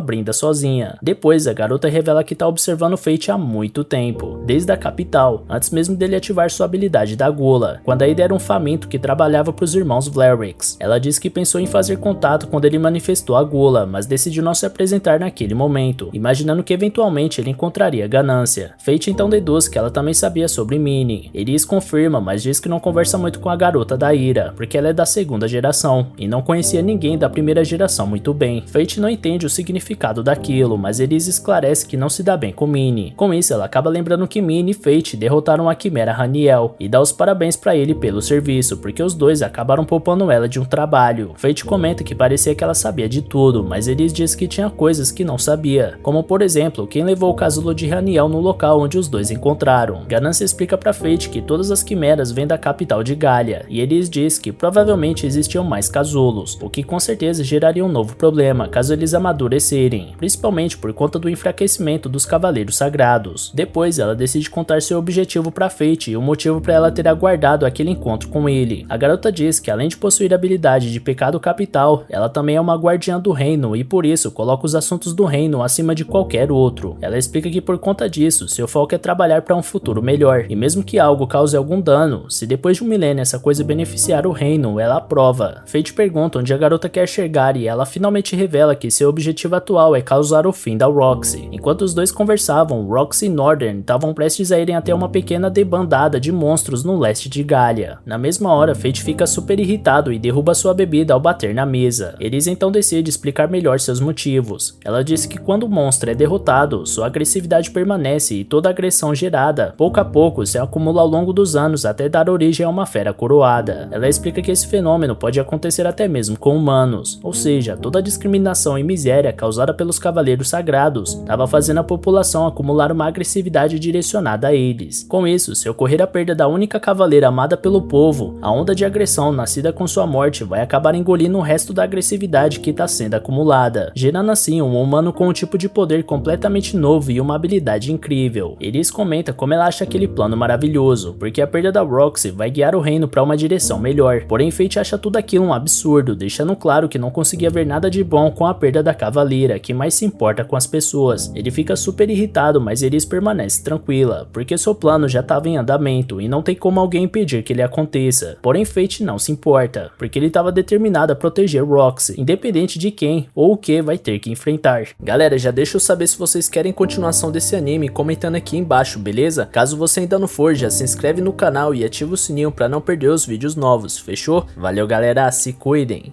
brinda sozinha. Depois a garota revela que está observando Fate há muito tempo, desde a capital, antes mesmo dele ativar sua habilidade da gula, quando ainda era um faminto que trabalhava para os irmãos Vlerix. Ela diz que pensou em fazer contato quando ele manifestou a gula, mas decidiu não se apresentar naquele momento, imaginando que eventualmente ele encontraria ganância. Fate então deduz que ela também sabia sobre Minnie. Eris confirma, mas diz que não conversa muito com a garota da ira, porque ela é da segunda geração e não conhecia ninguém da primeira geração muito bem. Fate não entende o significado daquilo, mas Eris esclarece que não se dá bem com Minnie. Com isso, ela acaba lembrando que Minnie e Fate derrotaram a quimera Haniel e dá os parabéns pra ele pelo serviço, porque os dois acabaram poupando ela de um trabalho. Fate comenta que parecia que ela sabia de tudo, mas Eris diz que tinha coisas que não sabia, como por exemplo, quem levou o casulo de Haniel no local onde os dois encontraram. Ganância explica pra Fate que todas as quimeras vêm da capital de Galia, e Eris diz que provavelmente existiam mais casulos, o que com certeza geraria um novo problema caso eles amadurecerem, principalmente por conta do enfraquecimento dos cavaleiros sagrados. Depois ela decide contar seu objetivo pra Fate e o motivo para ela ter aguardado aquele encontro com ele. A garota diz que além de possuir a habilidade de pecado capital, ela também é uma guardiã do reino e por isso coloca os assuntos do reino acima de qualquer outro. Ela explica que por conta disso, seu foco é trabalhar para um futuro melhor, e mesmo que algo cause algum dano, se depois de um milênio essa coisa beneficiar o reino, ela aprova. Fate pergunta onde a garota quer chegar e ela finalmente revela que seu objetivo atual é causar o fim da Roxy. Enquanto os dois conversavam, Roxy e Northern estavam prestes a irem até uma pequena debandada de monstros no leste de Galia. Na mesma hora, Fate fica super irritado e derruba sua bebida ao bater na mesa. Eris então decide explicar melhor seus motivos. Ela diz que quando o monstro é derrotado, sua agressividade permanece e toda a agressão gerada, pouco a pouco, se acumula ao longo dos anos até dar origem a uma fera coroada. Ela explica que esse fenômeno pode acontecer até mesmo com humanos, ou seja, toda a discriminação e miséria causada pelos cavaleiros sagrados estava fazendo a população acumular uma agressividade direcionada a eles. Com isso, se ocorrer a perda da única cavaleira amada pelo povo, a onda de agressão nascida com sua morte vai acabar engolindo o resto da agressividade que está sendo acumulada, gerando assim um humano com um tipo de poder completamente novo e uma habilidade incrível. Eris comenta como ela acha aquele plano maravilhoso, porque a perda da Roxy vai guiar o reino para uma direção melhor. Porém, Fate acha tudo aquilo um absurdo, deixando claro que não conseguia ver nada de bom com a perda da cavaleira, que mais se importa com as pessoas. Ele fica super irritado, mas Eris permanece tranquila, porque seu plano já estava em andamento e não tem como alguém impedir que ele aconteça. Porém, Fate não se importa, porque ele estava determinado a proteger Roxy, independente de quem ou o que vai ter que enfrentar. Galera, já deixa eu saber se vocês querem continuação desse anime comentando aqui embaixo, beleza? Caso você ainda não for, já se inscreve no canal e ativa o sininho para não perder os vídeos novos, fechou? Valeu galera, se cuidem!